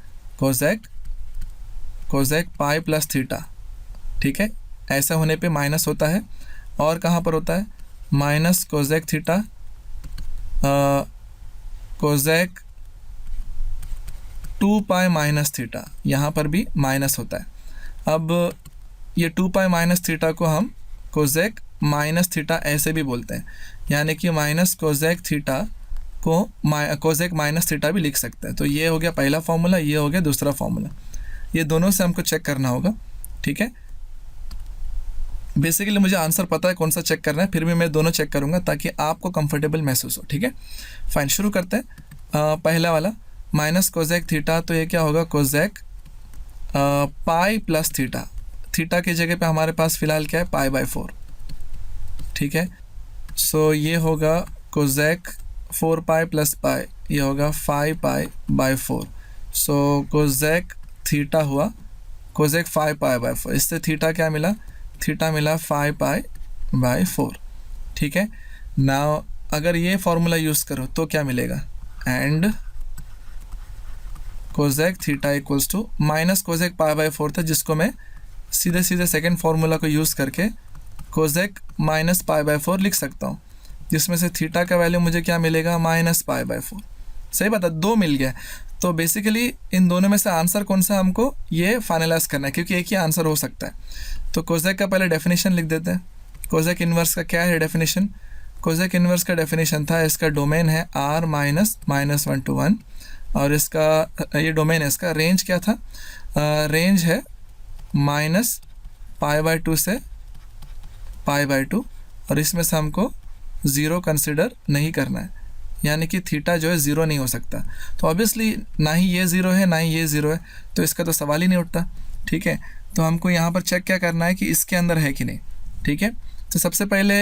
कोसेक पाई प्लस थीटा, ठीक है। ऐसा होने पे माइनस होता है, और कहाँ पर होता है, minus cosec theta cosec 2π minus theta, यहाँ पर भी माइनस होता है। अब ये 2π माइनस थीटा को हम कोसेक माइनस थीटा ऐसे भी बोलते हैं, यानी कि माइनस कोसेक थीटा को कोसेक माइनस थीटा भी लिख सकते हैं। तो ये हो गया पहला फॉर्मूला, ये हो गया दूसरा फॉर्मूला, ये दोनों से हमको चेक करना होगा, ठीक है। बेसिकली मुझे आंसर पता है कौन सा चेक करना है, फिर भी मैं दोनों चेक करूँगा ताकि आपको कंफर्टेबल महसूस हो, ठीक है। फाइन, शुरू करते हैं। पहला वाला माइनस कोसेक थीटा, तो ये क्या होगा, cosec pi plus theta, theta की जगह पे हमारे पास फिलहाल क्या है, π/4, ठीक है। सो ये होगा कोसेक 4π प्लस π, ये होगा 5π/4। सो कोसेक थीटा हुआ कोसेक 5π/4, इससे थीटा क्या मिला, थीटा मिला 5π/4, ठीक है। नाउ अगर ये फॉर्मूला यूज़ करो तो क्या मिलेगा, and cosec theta equals to minus cosec π/4 था, जिसको मैं सीधे सीधे सेकेंड फार्मूला को यूज़ करके कोसेक माइनस π/4 लिख सकता हूँ, जिसमें से थीटा का वैल्यू मुझे क्या मिलेगा, -π/4। सही बात है, दो मिल गया। तो बेसिकली इन दोनों में से आंसर कौन सा हमको ये फाइनलाइज करना है, क्योंकि एक ही आंसर हो सकता है। तो कोसेक का पहले डेफिनेशन लिख देते हैं। कोसेक इन्वर्स का क्या है डेफिनेशन, कोसेक इन्वर्स का डेफिनेशन था, इसका डोमेन है r -(-1 to 1), और इसका ये डोमेन है, इसका रेंज क्या था, रेंज है -π/2 से π/2, और इसमें से हमको 0 कंसिडर नहीं करना है, यानी कि थीटा जो है 0 नहीं हो सकता। तो ऑब्वियसली ना ही ये 0 है ना ही ये 0 है, तो इसका तो सवाल ही नहीं उठता, ठीक है। तो हमको यहाँ पर चेक क्या करना है कि इसके अंदर है कि नहीं, ठीक है। तो सबसे पहले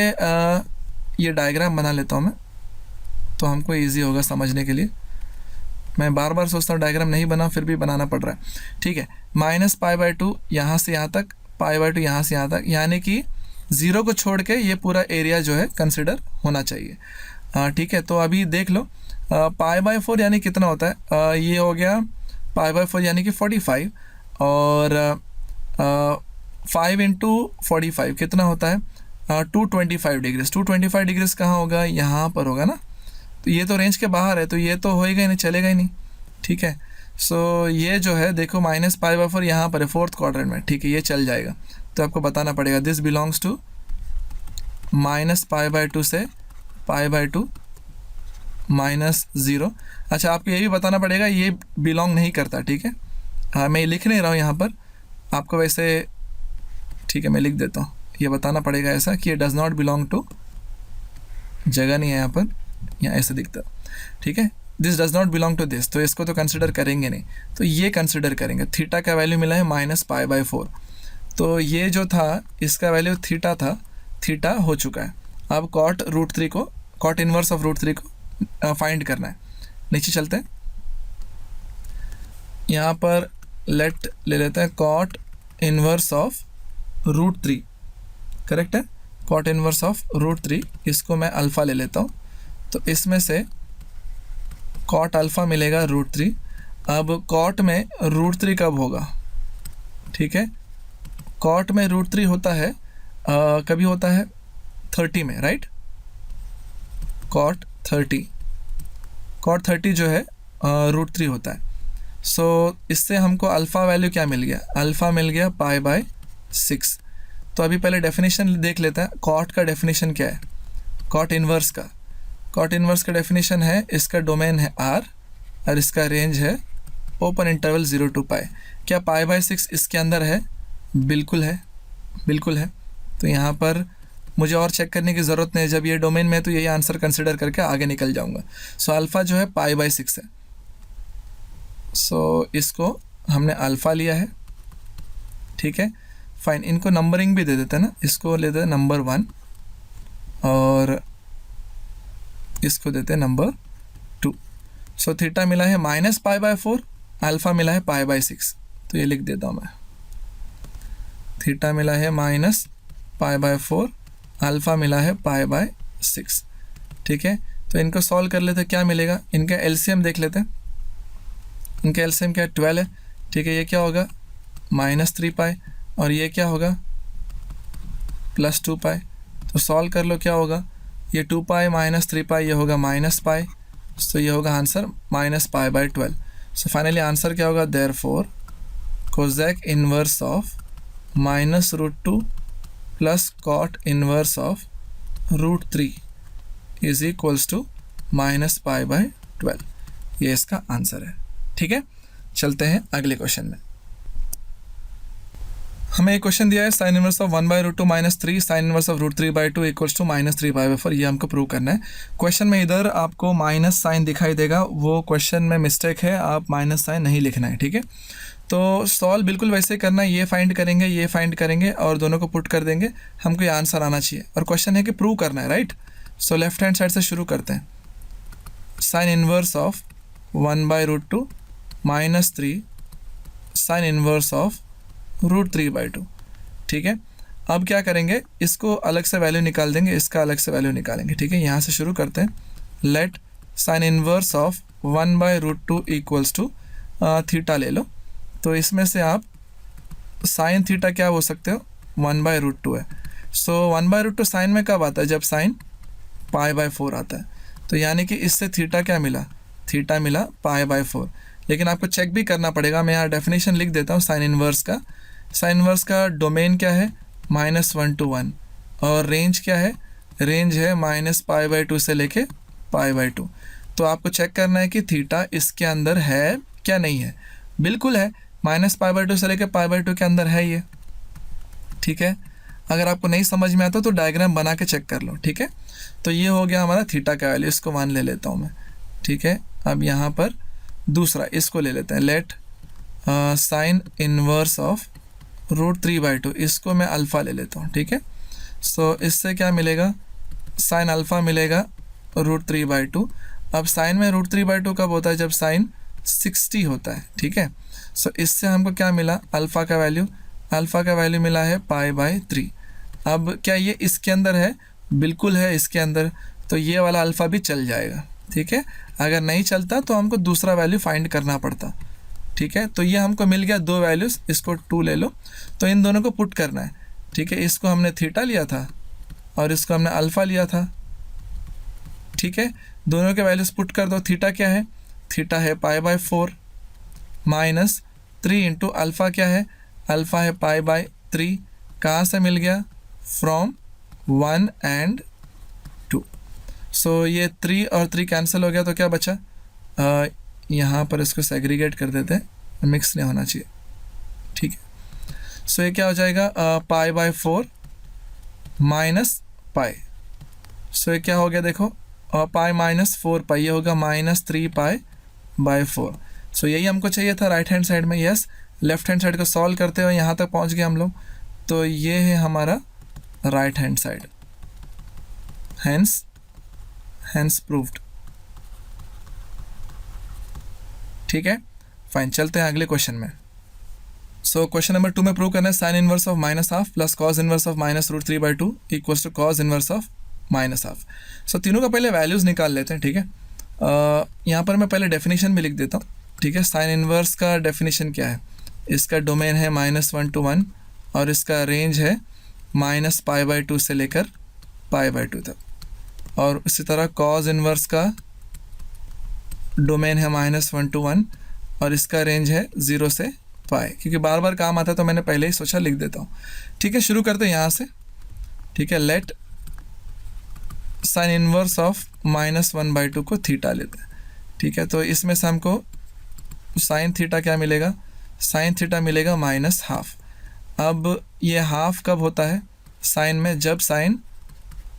ये डायग्राम बना लेता हूँ मैं, तो हमको ईजी होगा समझने के लिए। मैं बार बार सोचता हूँ डायग्राम नहीं बना, फिर भी बनाना पड़ रहा है, ठीक है। -π/2 यहाँ से यहाँ तक, π/2 यहाँ से यहाँ तक, यानी कि 0 को छोड़ के ये पूरा एरिया जो है कंसिडर होना चाहिए, ठीक है। तो अभी देख लो π/4 यानी कितना होता है, ये हो गया π/4 यानी कि 45, और 5 × 45 कितना होता है, 225 डिग्रीज। 225 डिग्रीज कहाँ होगा, यहाँ पर होगा ना। तो ये तो रेंज के बाहर है, तो ये तो होएगा ही नहीं, चलेगा ही नहीं, ठीक है। सो ये जो है देखो -π/4 यहाँ पर है, 4th क्वाड्रेंट में, ठीक है, ये चल जाएगा। तो आपको बताना पड़ेगा दिस बिलोंग्स टू -π/2 से π/2 -0। अच्छा, आपको ये भी बताना पड़ेगा ये बिलोंग नहीं करता, ठीक है। हाँ, मैं लिख नहीं रहा हूँ यहाँ पर, आपको वैसे ठीक है मैं लिख देता हूँ, ये बताना पड़ेगा ऐसा कि ये डज़ नॉट बिलोंग टू, जगह नहीं है यहाँ पर, यहाँ ऐसे दिखता, ठीक है। This does not belong to this, तो इसको तो कंसिडर करेंगे नहीं, तो ये कंसिडर करेंगे। थीटा का वैल्यू मिला है -π/4, तो ये जो था इसका वैल्यू थीटा था, थीटा हो चुका है। अब कॉट रूट 3 को, कॉट इनवर्स ऑफ रूट 3 को फाइंड करना है। नीचे चलते हैं, यहाँ पर लेट ले लेते हैं cot inverse of root 3, correct है, कॉट इनवर्स ऑफ रूट 3, इसको मैं अल्फ़ा ले लेता हूँ। तो इसमें से कॉट अल्फ़ा मिलेगा रूट 3। अब कॉट में रूट 3 कब होगा, ठीक है, कॉट में रूट 3 होता है कभी होता है 30 में, राइट, कॉट 30 जो है रूट 3 होता है। सो इससे हमको अल्फ़ा वैल्यू क्या मिल गया, अल्फ़ा मिल गया π/6। तो अभी पहले डेफिनेशन देख लेते हैं, कॉट का डेफिनेशन क्या है, कॉट इन्वर्स का, कॉट इन्वर्स का डेफिनेशन है, इसका डोमेन है R और इसका रेंज है ओपन इंटरवल 0 to π। क्या π/6 इसके अंदर है, बिल्कुल है, बिल्कुल है। तो यहाँ पर मुझे और चेक करने की ज़रूरत नहीं है, जब ये डोमेन में है तो यही आंसर कंसिडर करके आगे निकल जाऊँगा। सो अल्फ़ा जो है π/6 है। सो इसको हमने अल्फ़ा लिया है, ठीक है, फाइन। इनको नंबरिंग भी दे देते हैं ना, इसको ले देते हैं नंबर 1 और इसको देते हैं नंबर 2। सो थीटा मिला है -π/4, अल्फ़ा मिला है π/6। तो ये लिख देता हूँ मैं, थीटा मिला है -π/4, अल्फ़ा मिला है π/6, ठीक है। तो इनको सॉल्व कर लेते हैं, क्या मिलेगा, इनका एलसीएम देख लेते हैं। इनका एलसीएम क्या है, 12 है, ठीक है। ये क्या होगा -3π और ये क्या होगा +2π। तो सॉल्व कर लो, क्या होगा, ये 2π -3π, ये होगा -π। सो ये होगा आंसर -π/12। सो फाइनली आंसर क्या होगा, therefore cosec inverse of -√2 plus cot inverse of √3 is equals to -π/12। ये इसका आंसर है, ठीक है। चलते हैं अगले क्वेश्चन में। हमें एक क्वेश्चन दिया है sine inverse of 1/√2 -3 sine inverse of √3/2 equals to -3π/4। ये हमको प्रूव करना है। क्वेश्चन में इधर आपको माइनस साइन दिखाई देगा, वो क्वेश्चन में मिस्टेक है, आप माइनस साइन नहीं लिखना है, ठीक है। तो सॉल्व बिल्कुल वैसे करना है, ये फाइंड करेंगे, ये फाइंड करेंगे और दोनों को पुट कर देंगे, हमको ये आंसर आना चाहिए। और क्वेश्चन है कि प्रूव करना है, right. So left hand side से शुरू करते हैं। Sign inverse of 1/√2 -3 sine inverse of √3/2, ठीक है। अब क्या करेंगे, इसको अलग से वैल्यू निकाल देंगे, इसका अलग से वैल्यू निकालेंगे, ठीक है। यहाँ से शुरू करते हैं। Let sine inverse of 1/√2 equals to theta ले लो। तो इसमें से आप साइन थीटा क्या हो सकते हो, 1/√2 है। सो 1/√2 साइन में कब आता है, जब साइन π/4 आता है। तो यानी कि इससे थीटा क्या मिला, थीटा मिला π/4। लेकिन आपको चेक भी करना पड़ेगा, मैं यहाँ डेफिनेशन लिख देता हूँ साइन इनवर्स का। साइन इनवर्स का डोमेन क्या है, -1 to 1 और रेंज क्या है, रेंज है -π/2 से लेके π/2। तो आपको चेक करना है कि थीटा इसके अंदर है क्या नहीं है। बिल्कुल है, -π/2 से लेके π/2 के अंदर है ये, ठीक है। अगर आपको नहीं समझ में आता तो डायग्राम बना के चेक कर लो, ठीक है। तो ये हो गया हमारा थीटा का वैल्यू, इसको 1 ले लेता हूँ मैं, ठीक है। अब यहाँ पर दूसरा इसको ले लेते हैं, लेट साइन इनवर्स ऑफ √3/2, इसको मैं अल्फ़ा ले लेता हूँ, ठीक है। सो इससे क्या मिलेगा, साइन अल्फ़ा मिलेगा √3/2। अब साइन में √3/2 कब होता है, जब साइन 60 होता है, ठीक है। सो इससे हमको क्या मिला, अल्फ़ा का वैल्यू, अल्फ़ा का वैल्यू मिला है π/3। अब क्या ये इसके अंदर है, बिल्कुल है इसके अंदर, तो ये वाला अल्फ़ा भी चल जाएगा, ठीक है। अगर नहीं चलता तो हमको दूसरा वैल्यू फाइंड करना पड़ता, ठीक है। तो ये हमको मिल गया दो वैल्यूज़, इसको 2 ले लो। तो इन दोनों को पुट करना है, ठीक है। इसको हमने थीटा लिया था और इसको हमने अल्फ़ा लिया था, ठीक है। दोनों के वैल्यूज़ पुट कर दो। थीटा क्या है, थीटा है π/4 -3 इंटू अल्फ़ा क्या है, अल्फ़ा है π/3। कहाँ से मिल गया, फ्रॉम 1 and 2। सो ये 3 और 3 कैंसिल हो गया, तो क्या बचा, यहाँ पर इसको सेग्रीगेट कर देते हैं, मिक्स नहीं होना चाहिए, ठीक है। सो ये क्या हो जाएगा, π/4 -π। सो ये क्या हो गया, देखो π -4π, ये होगा -3π/4। सो यही हमको चाहिए था राइट हैंड साइड में। यस, लेफ्ट हैंड साइड को सॉल्व करते हुए यहाँ तक पहुँच गए हम लोग। तो ये है हमारा right hand side, hence proved. ठीक है, फाइन, चलते हैं अगले क्वेश्चन में। सो क्वेश्चन नंबर 2 में प्रूव करना है sine inverse of minus half plus cos inverse of minus root 3/2 equals to cos inverse of minus half. So तीनों का पहले वैल्यूज़ निकाल लेते हैं। ठीक है, यहाँ पर मैं पहले डेफिनेशन भी लिख देता हूँ। ठीक है, साइन इनवर्स का डेफिनेशन क्या है, इसका डोमेन है -1 to 1 और इसका रेंज है -π/2 से लेकर π/2 तक। और इसी तरह कॉस इनवर्स का डोमेन है -1 to 1 और इसका रेंज है 0 से पाई। क्योंकि बार बार काम आता है तो मैंने पहले ही सोचा लिख देता हूँ। ठीक है, शुरू करते हैं यहाँ से। ठीक है, लेट साइन इनवर्स ऑफ -1/2 को थीटा लेते हैं। ठीक है, तो इसमें से हमको साइन थीटा क्या मिलेगा, साइन थीटा मिलेगा -हाफ। अब ये हाफ कब होता है साइन में, जब साइन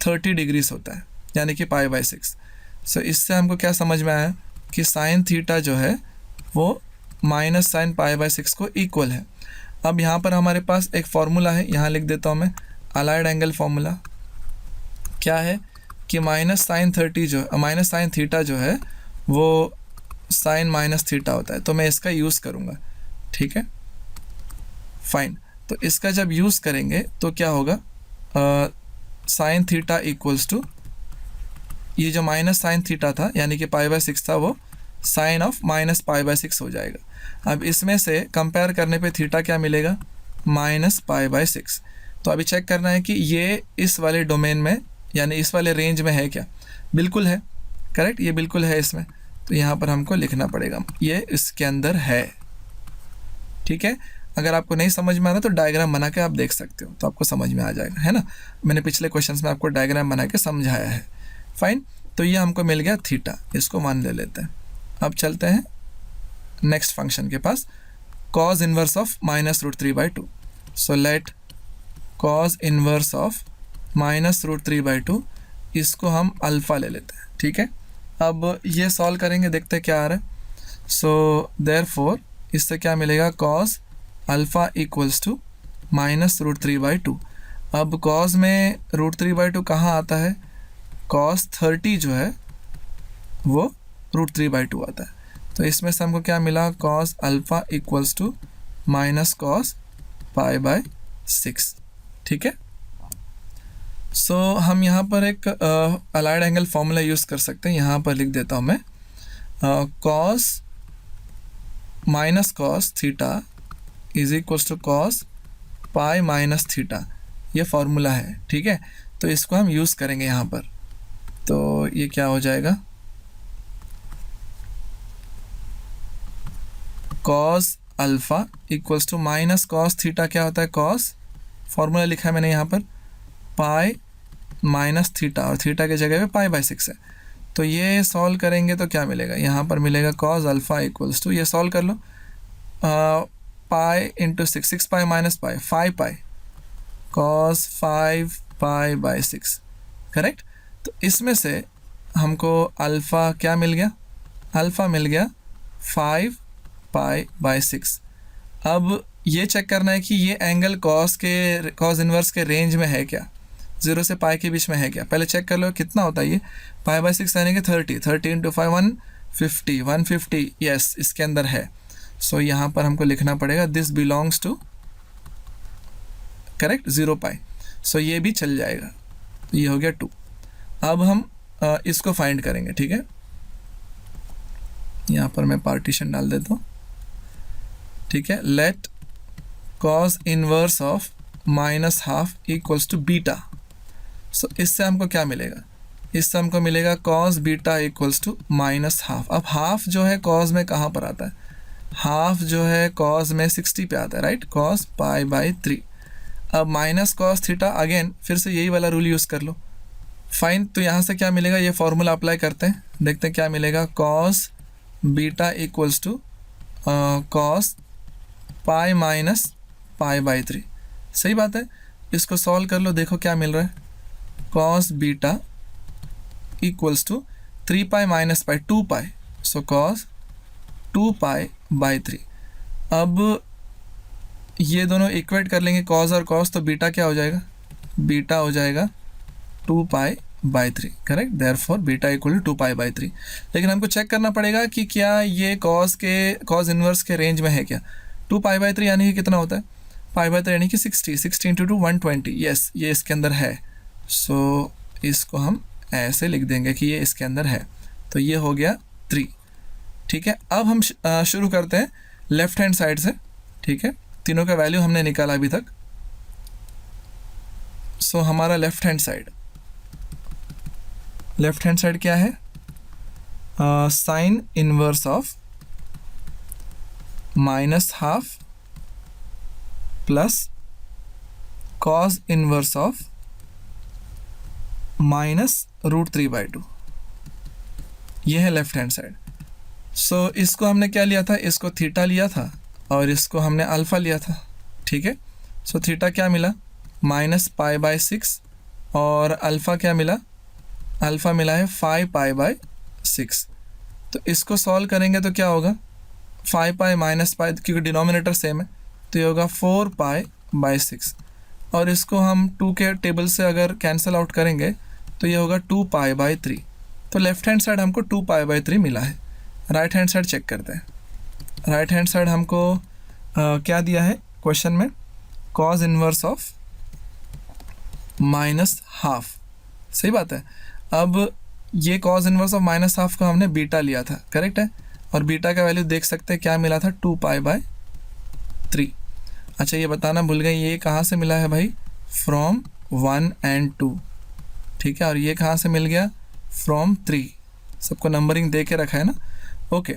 30 डिग्रीज होता है, यानी कि π/6। सो इससे हमको क्या समझ में आया कि साइन थीटा जो है वो माइनस साइन π/6 को इक्वल है। अब यहाँ पर हमारे पास एक फॉर्मूला है, यहाँ लिख देता हूँ मैं, अलाइड एंगल फॉर्मूला क्या है कि माइनस साइन थीटा जो है वो साइन माइनस थीटा होता है, तो मैं इसका यूज़ करूँगा। ठीक है, फाइन, तो इसका जब यूज़ करेंगे तो क्या होगा, साइन थीटा इक्वल्स टू ये जो माइनस साइन थीटा था यानी कि π/6 था, वो साइन ऑफ -π/6 हो जाएगा। अब इसमें से कंपेयर करने पे थीटा क्या मिलेगा, -π/6। तो अभी चेक करना है कि ये इस वाले डोमेन में यानी इस वाले रेंज में है क्या, बिल्कुल है, करेक्ट, ये बिल्कुल है इसमें। तो यहाँ पर हमको लिखना पड़ेगा ये इसके अंदर है। ठीक है, अगर आपको नहीं समझ में आ रहा तो डायग्राम बना के आप देख सकते हो, तो आपको समझ में आ जाएगा, है ना। मैंने पिछले क्वेश्चंस में आपको डायग्राम बना के समझाया है। फाइन, तो ये हमको मिल गया थीटा, इसको मान ले लेते हैं। अब चलते हैं नेक्स्ट फंक्शन के पास, cos inverse of -√3/2। So let cos inverse of -√3/2, इसको हम अल्फ़ा ले लेते हैं। ठीक है, अब ये सॉल्व करेंगे, देखते हैं क्या आ रहा है। सो देयरफॉर इससे क्या मिलेगा, कॉस अल्फ़ा इक्वल्स टू -√3/2। अब कॉस में √3/2 कहाँ आता है, कॉस 30 जो है वो √3/2 आता है। तो इसमें से हमको क्या मिला, cos alpha equals to minus cos π/6। ठीक है, सो हम यहाँ पर एक अलाइड एंगल फॉर्मूला यूज़ कर सकते हैं। यहाँ पर लिख देता हूँ मैं, cos minus cos theta is equals to cos π-θ, ये फार्मूला है। ठीक है, तो इसको हम यूज़ करेंगे यहाँ पर। तो ये क्या हो जाएगा, cos alpha equals to minus cos theta, क्या होता है कॉस, फार्मूला लिखा है मैंने यहाँ पर π-θ और थीटा के जगह पे π/6 है। तो ये सॉल्व करेंगे तो क्या मिलेगा, यहाँ पर मिलेगा कॉस अल्फ़ा इक्वल्स टू, ये सॉल्व कर लो, pi into 6 pi minus pi 5 pi cos 5π/6, correct. तो इसमें से हमको अल्फ़ा क्या मिल गया, अल्फ़ा मिल गया 5π/6। अब ये चेक करना है कि ये एंगल कॉस इन्वर्स के रेंज में है क्या, 0 से पाई के बीच में है क्या। पहले चेक कर लो कितना होता है ये, π/6 यानी कि 30 इंटू 5 150 यस इसके अंदर है। सो यहाँ पर हमको लिखना पड़ेगा दिस बिलोंग्स टू, करेक्ट, 0 पाई। सो ये भी चल जाएगा, तो ये हो गया 2। अब हम इसको फाइंड करेंगे। ठीक है, यहाँ पर मैं पार्टीशन डाल देता हूँ। ठीक है, let cos inverse of -½ equals to beta. So इससे हमको क्या मिलेगा, इससे हमको मिलेगा कॉस बीटा इक्वल्स टू -½ अब हाफ जो है कॉस में कहाँ पर आता है, हाफ जो है कॉस में 60 पे आता है, राइट, कॉस π/3। अब माइनस कॉस थीटा, अगेन फिर से यही वाला रूल यूज़ कर लो। फाइन, तो यहाँ से क्या मिलेगा, ये फॉर्मूला अप्लाई करते हैं, देखते हैं क्या मिलेगा, cos beta equals to cos π-π/3। सही बात है, इसको सॉल्व कर लो, देखो क्या मिल रहा है, cos beta equals to 3π - π 2π, so cos 2π/3। अब ये दोनों इक्वेट कर लेंगे कॉस और कॉस, तो बीटा क्या हो जाएगा, बीटा हो जाएगा 2π by three, correct. Therefore beta equal to 2π/3। लेकिन हमको चेक करना पड़ेगा कि क्या ये कॉज इन्वर्स के रेंज में है क्या। 2π/3 यानी कि कितना होता है, π/3 यानी कि 60 इंटू 2 120। यस, ये इसके अंदर है। सो इसको हम ऐसे लिख देंगे कि ये इसके अंदर है। तो ये हो गया 3, ठीक है। अब हम शुरू करते हैं लेफ्ट हैंड साइड से, ठीक है। तीनों का वैल्यू हमने निकाला अभी तक। सो हमारा लेफ्ट हैंड साइड क्या है, sine inverse of -½ plus cos inverse of -√3/2। ये है लेफ्ट हैंड साइड। सो इसको हमने क्या लिया था, इसको थीटा लिया था और इसको हमने अल्फ़ा लिया था, ठीक है। सो थीटा क्या मिला, -π/6 और अल्फ़ा क्या मिला, अल्फ़ा मिला है 5π/6। तो इसको सॉल्व करेंगे तो क्या होगा, 5π - π, क्योंकि डिनोमिनेटर सेम है, तो ये होगा 4π/6। और इसको हम 2 के टेबल से अगर कैंसिल आउट करेंगे तो ये होगा 2π/3। तो लेफ्ट हैंड साइड हमको 2π/3 मिला है। राइट हैंड साइड चेक करते हैं। राइट हैंड साइड हमको क्या दिया है क्वेश्चन में, कॉज इन्वर्स ऑफ -½ सही बात है। अब ये कॉज इन्वर्स ऑफ -½ को हमने बीटा लिया था, करेक्ट है। और बीटा का वैल्यू देख सकते हैं क्या मिला था, 2π/3। अच्छा, ये बताना भूल गए, ये कहाँ से मिला है भाई, फ्रॉम 1 and 2, ठीक है। और ये कहाँ से मिल गया, फ्रॉम 3। सबको नंबरिंग दे के रखा है ना, ओके।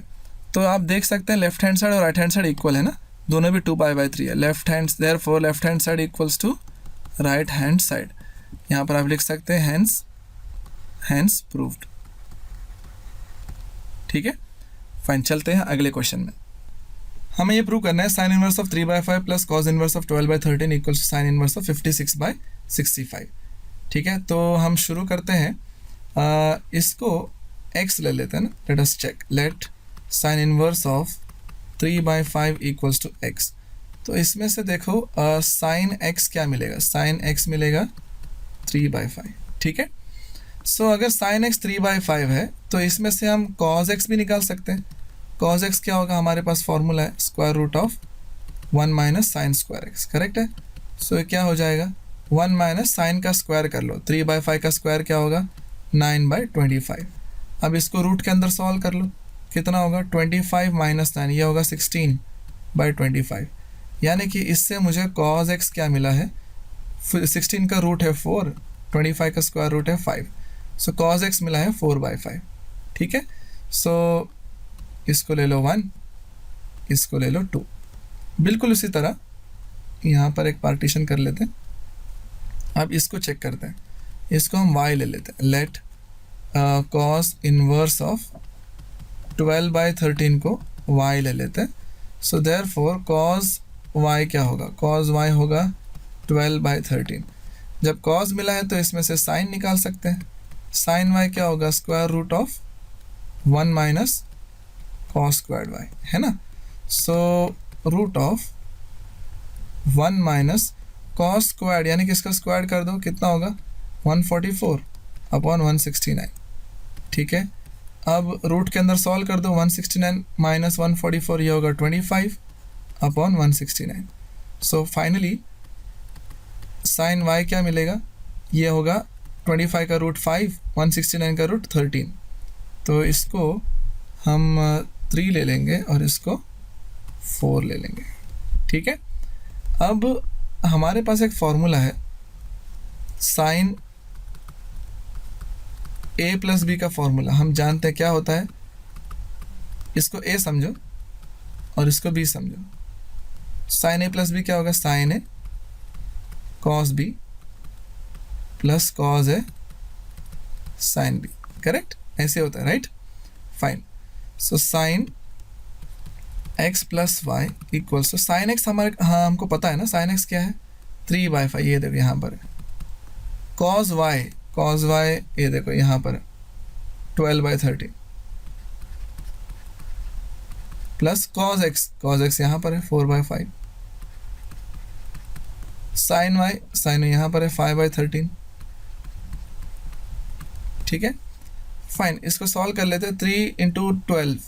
तो आप देख सकते हैं लेफ्ट हैंड साइड और राइट हैंड साइड इक्वल है ना, दोनों भी 2π/3 है। Therefore left hand side equals to right hand side. यहाँ पर आप लिख सकते हैं हैंस प्रूव्ड, ठीक है। फाइन, चलते हैं अगले क्वेश्चन में। हमें ये प्रूव करना है sine inverse of 3/5 plus cos inverse of 12/13 equals to sine inverse of 56/65, ठीक है। तो हम शुरू करते हैं, इसको x ले लेते हैं ना। Let us check, let sine inverse of 3/5 equals to x। तो इसमें से देखो साइन x क्या मिलेगा, साइन x मिलेगा 3/5, ठीक है। सो अगर साइन x 3/5 है तो इसमें से हम cos x भी निकाल सकते हैं। cos x क्या होगा, हमारे पास फॉर्मूला है √1 - sin स्क्वायर x, करेक्ट है। सो क्या हो जाएगा, 1 - साइन का स्क्वायर कर लो, 3/5 का स्क्वायर क्या होगा, 9/25। अब इसको रूट के अंदर सॉल्व कर लो, कितना होगा, 25 - 9, ये होगा 16/25। यानी कि इससे मुझे cos x क्या मिला है, 16 का रूट है 4, 25 का स्क्वायर रूट है 5। सो cos x मिला है 4/5, ठीक है। सो इसको ले लो 1, इसको ले लो 2। बिल्कुल उसी तरह यहाँ पर एक पार्टीशन कर लेते हैं। अब इसको चेक करते हैं, इसको हम y ले लेते हैं। लेट cos इनवर्स ऑफ 12/13 को y ले लेते हैं। सो देयरफॉर cos y क्या होगा, cos y होगा 12/13। जब cos मिला है तो इसमें से साइन निकाल सकते हैं। साइन y क्या होगा, square root of 1 - cos square y, है ना। So root of 1 - cos square, यानी कि इसका स्क्वायर कर दो, कितना होगा, 144/169, ठीक है। अब रूट के अंदर सॉल्व कर दो, 169 - 144, ये होगा 25/169। सो फाइनली साइन y क्या मिलेगा, ये होगा 25 का रूट 5, 169 का रूट 13। तो इसको हम 3 ले लेंगे और इसको 4 ले लेंगे, ठीक है। अब हमारे पास एक फॉर्मूला है साइन a + b का फॉर्मूला। हम जानते हैं क्या होता है, इसको a समझो और इसको b समझो। साइन a + b क्या होगा, sine a cos b plus cos a sine b, correct, ऐसे होता है, right. Fine. So sine x + y equals to sine x, हमारे हाँ हमको पता है ना, साइन x क्या है, 3/5, ये देखो यहाँ पर है। cos y ये देखो यहाँ पर है 12/13 प्लस cos x यहाँ पर है 4/5। साइन y यहाँ पर है 5/13 ठीक है, फाइन। इसको सॉल्व कर लेते हैं। 3 इंटू 12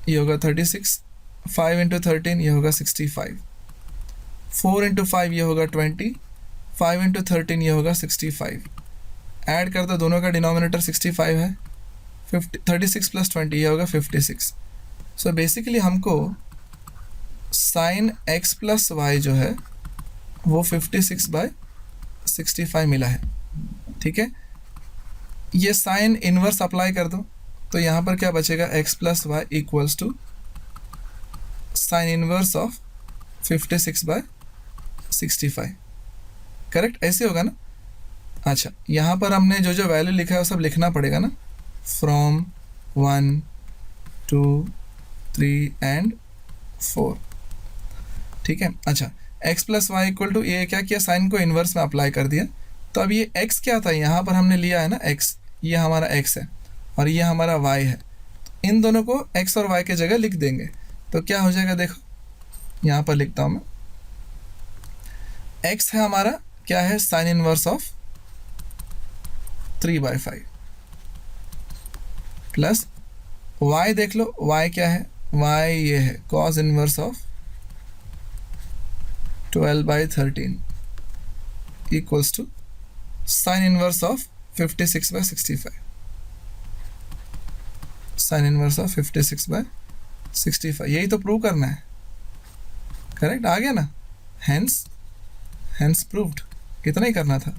ये होगा 36, 5 इंटू 13 ये होगा 65, 4 इंटू 5 ये होगा 20, 5 इंटू 13 ये होगा 65। ऐड कर दो, दोनों का डिनोमिनेटर 65 है, 36 प्लस 20 ये होगा 56। सो बेसिकली हमको साइन x प्लस वाई जो है वो 56/65 मिला है। ठीक है, ये साइन इनवर्स अप्लाई कर दो तो यहाँ पर क्या बचेगा, x plus y equals to sine inverse of 56/65। Correct, ऐसे होगा ना। अच्छा, यहाँ पर हमने जो जो वैल्यू लिखा है वो सब लिखना पड़ेगा ना, फ्रॉम 1 2 3 एंड 4। ठीक है, अच्छा, x plus y equal to, ये क्या किया, साइन को इन्वर्स में अप्लाई कर दिया। तो अब ये x क्या था, यहाँ पर हमने लिया है ना x, ये हमारा x है और ये हमारा y है। इन दोनों को x और y के जगह लिख देंगे तो क्या हो जाएगा, देखो यहाँ पर लिखता हूँ मैं। x है हमारा क्या है, sine inverse of 3/5 plus y, देख लो y क्या है, y ये है cos inverse of 12/13 equals to sine inverse of 56/65, sine inverse of 56/65। यही तो प्रूव करना है। करेक्ट, आ गया ना, हेंस प्रूव्ड। इतना ही करना था।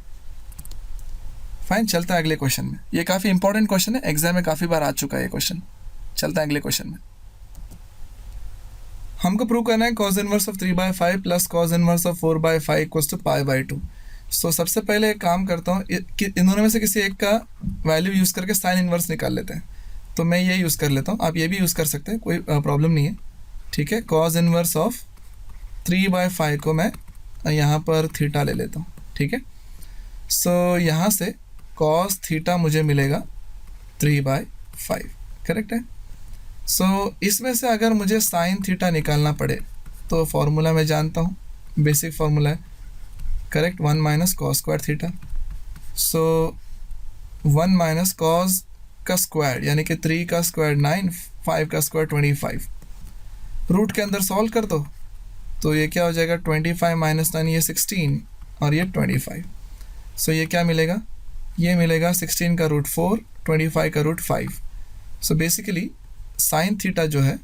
फाइन, चलता है अगले क्वेश्चन में। ये काफ़ी इंपॉर्टेंट क्वेश्चन है, एग्जाम में काफ़ी बार आ चुका है ये क्वेश्चन। चलता है अगले क्वेश्चन में। हमको प्रूव करना है cos inverse of 3/5 plus cos inverse of 4/5 equals to π/2। So सबसे पहले एक काम करता हूँ, इन दोनों में से किसी एक का वैल्यू यूज़ करके साइन इनवर्स निकाल लेते हैं। तो मैं ये यूज़ कर लेता हूँ, आप ये भी यूज़ कर सकते हैं, कोई प्रॉब्लम नहीं है। ठीक है, कॉस इनवर्स ऑफ 3/5 को मैं यहाँ पर थीटा ले लेता हूँ। ठीक है, सो यहाँ से कॉस थीटा मुझे मिलेगा 3/5। करेक्ट है। सो इसमें से अगर मुझे साइन थीटा निकालना पड़े तो फॉर्मूला मैं जानता हूँ, बेसिक फार्मूला है। Correct, 1 minus cos square theta. So 1 minus cos का स्क्वायर यानी कि 3 का स्क्वायर 9, 5 का स्क्वायर 25। रूट के अंदर सॉल्व कर दो तो ये क्या हो जाएगा, 25 माइनस 9 ये 16 और ये 25। सो ये क्या मिलेगा, ये मिलेगा 16 का रूट 4, 25 का root 5। So basically sine theta जो है,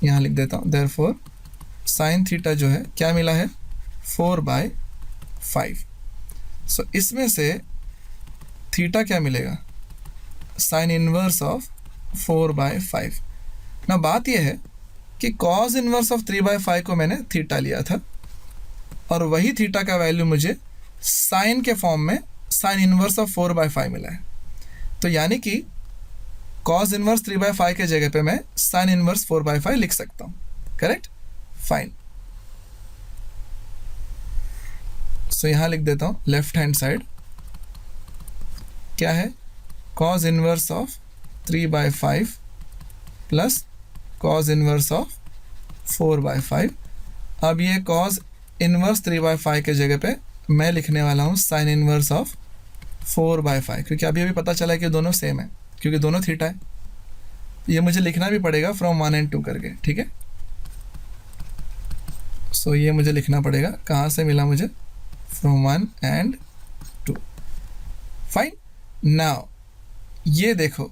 यहाँ लिख देता हूँ, देयरफॉर साइन थीटा जो है क्या मिला है, 4/5। सो इसमें से थीटा क्या मिलेगा, साइन इनवर्स ऑफ 4/5। ना बात यह है कि कॉस इनवर्स ऑफ 3/5 को मैंने थीटा लिया था और वही थीटा का वैल्यू मुझे साइन के फॉर्म में साइन इनवर्स ऑफ 4/5 मिला है। तो यानी कि कॉस इनवर्स 3/5 के जगह पे मैं साइन इनवर्स 4/5 लिख सकता हूँ। Correct, fine. सो यहाँ लिख देता हूँ, लेफ्ट हैंड साइड क्या है, cos inverse of 3/5 plus cos inverse of 4/5। अब ये कॉस इनवर्स 3/5 के जगह पे मैं लिखने वाला हूँ साइन इनवर्स ऑफ 4/5, क्योंकि अभी पता चला कि दोनों सेम है, क्योंकि दोनों थीटा है। ये मुझे लिखना भी पड़ेगा फ्रॉम 1 एंड 2 करके। ठीक है, सो ये मुझे लिखना पड़ेगा, कहाँ से मिला मुझे, फ्रॉम 1 एंड 2। फाइन, नाउ ये देखो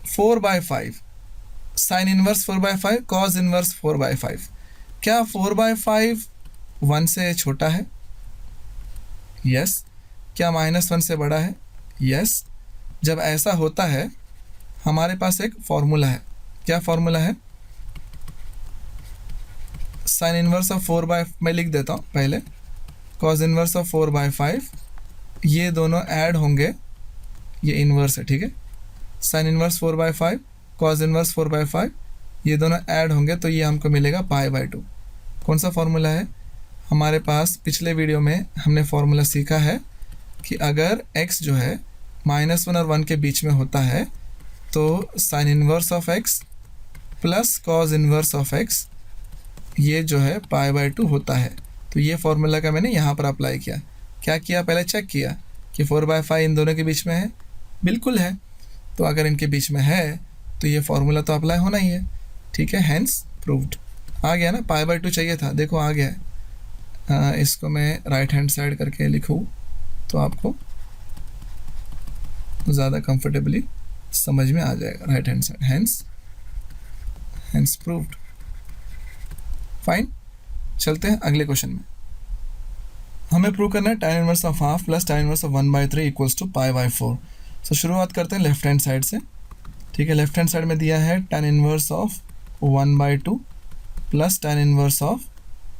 4/5 साइन इनवर्स 4/5 कॉस इनवर्स 4/5। क्या 4/5 1 से छोटा है? यस। क्या -1 से बड़ा है? यस। जब ऐसा होता है हमारे पास एक फॉर्मूला है। क्या फॉर्मूला है? साइन इनवर्स ऑफ 4/5 मैं लिख देता हूँ पहले, कॉस इनवर्स ऑफ 4/5, ये दोनों ऐड होंगे, ये इनवर्स है। ठीक है, साइन इनवर्स 4/5 कॉस इनवर्स 4/5, ये दोनों ऐड होंगे तो ये हमको मिलेगा π/2। कौन सा फॉर्मूला है? हमारे पास पिछले वीडियो में हमने फॉर्मूला सीखा है कि अगर x जो है -1 और 1 के बीच में होता है तो sign inverse of x plus cos inverse of x ये जो है π/2 होता है। तो ये फॉर्मूला का मैंने यहाँ पर अप्लाई किया। क्या किया? पहले चेक किया कि 4/5 इन दोनों के बीच में है, बिल्कुल है। तो अगर इनके बीच में है तो ये फॉर्मूला तो अप्लाई होना ही है, ठीक है, हैंस प्रूव्ड। आ गया ना, पाई बाय 2 चाहिए था, देखो आ गया है। इसको मैं राइट हैंड साइड करके लिखूँ तो आपको ज़्यादा कंफर्टेबली समझ में आ जाएगा। Right hand side, hence proved. Fine, चलते हैं अगले क्वेश्चन में। हमें प्रूव करना है tan inverse of half plus tan inverse of 1/3 equals to pi by 4। So शुरुआत करते हैं लेफ्ट हैंड साइड से, ठीक है। लेफ्ट हैंड साइड में दिया है tan inverse of 1/2 plus tan inverse of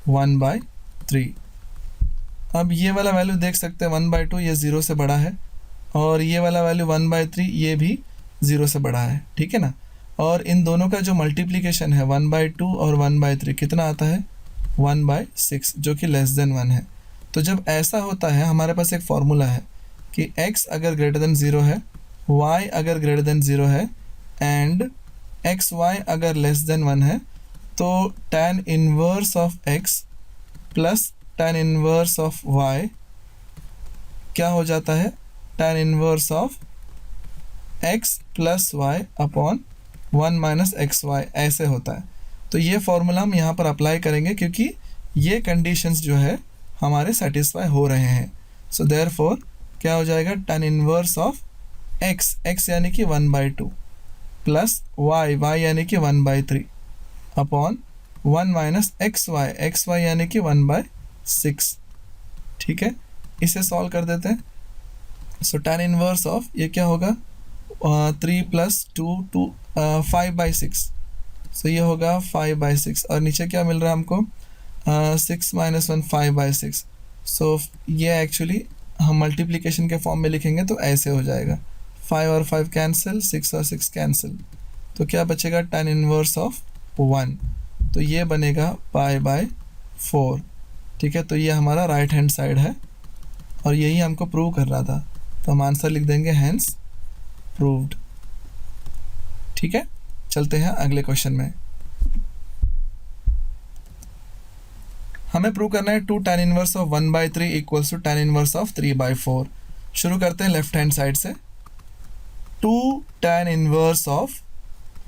1/3। अब ये वाला वैल्यू देख सकते हैं 1/2 ये 0 से बड़ा है, और ये वाला वैल्यू 1/3 ये भी 0 से बड़ा है, ठीक है ना। और इन दोनों का जो मल्टीप्लिकेशन है 1/2 और 1/3 कितना आता है 1/6, जो कि लेस देन 1 है। तो जब ऐसा होता है हमारे पास एक फॉर्मूला है कि x अगर ग्रेटर देन 0 है, y अगर ग्रेटर देन 0 है एंड xy अगर लेस देन 1 है, तो tan inverse of x plus tan inverse of y क्या हो जाता है, tan inverse of x plus y upon 1 minus x y, ऐसे होता है। तो ये फॉर्मूला हम यहाँ पर अप्लाई करेंगे क्योंकि ये कंडीशंस जो है हमारे सेटिस्फाई हो रहे हैं। सो देयरफॉर क्या हो जाएगा, tan इनवर्स ऑफ x यानी कि 1/2 प्लस y यानी कि 1/3 अपॉन 1 माइनस एक्स वाई यानी कि 1/6, ठीक है। इसे सॉल्व कर देते हैं। सो tan इनवर्स ऑफ ये क्या होगा 3 प्लस 2 5/6, सो ये होगा 5/6, और नीचे क्या मिल रहा है हमको 6 माइनस 1 5/6। सो ये एक्चुअली हम मल्टीप्लिकेशन के फॉर्म में लिखेंगे तो ऐसे हो जाएगा, 5 और 5 कैंसिल, 6 और 6 कैंसिल, तो क्या बचेगा tan इनवर्स ऑफ 1, तो ये बनेगा π/4, ठीक है। तो ये हमारा राइट हैंड साइड है और यही हमको प्रूव करना था, तो हम आंसर लिख देंगे हैंस प्रूव्ड, ठीक है। चलते हैं अगले क्वेश्चन में। हमें प्रूव करना है 2 tan inverse of 1/3 equals to tan inverse of 3/4। शुरू करते हैं लेफ्ट हैंड साइड से। 2 tan इनवर्स ऑफ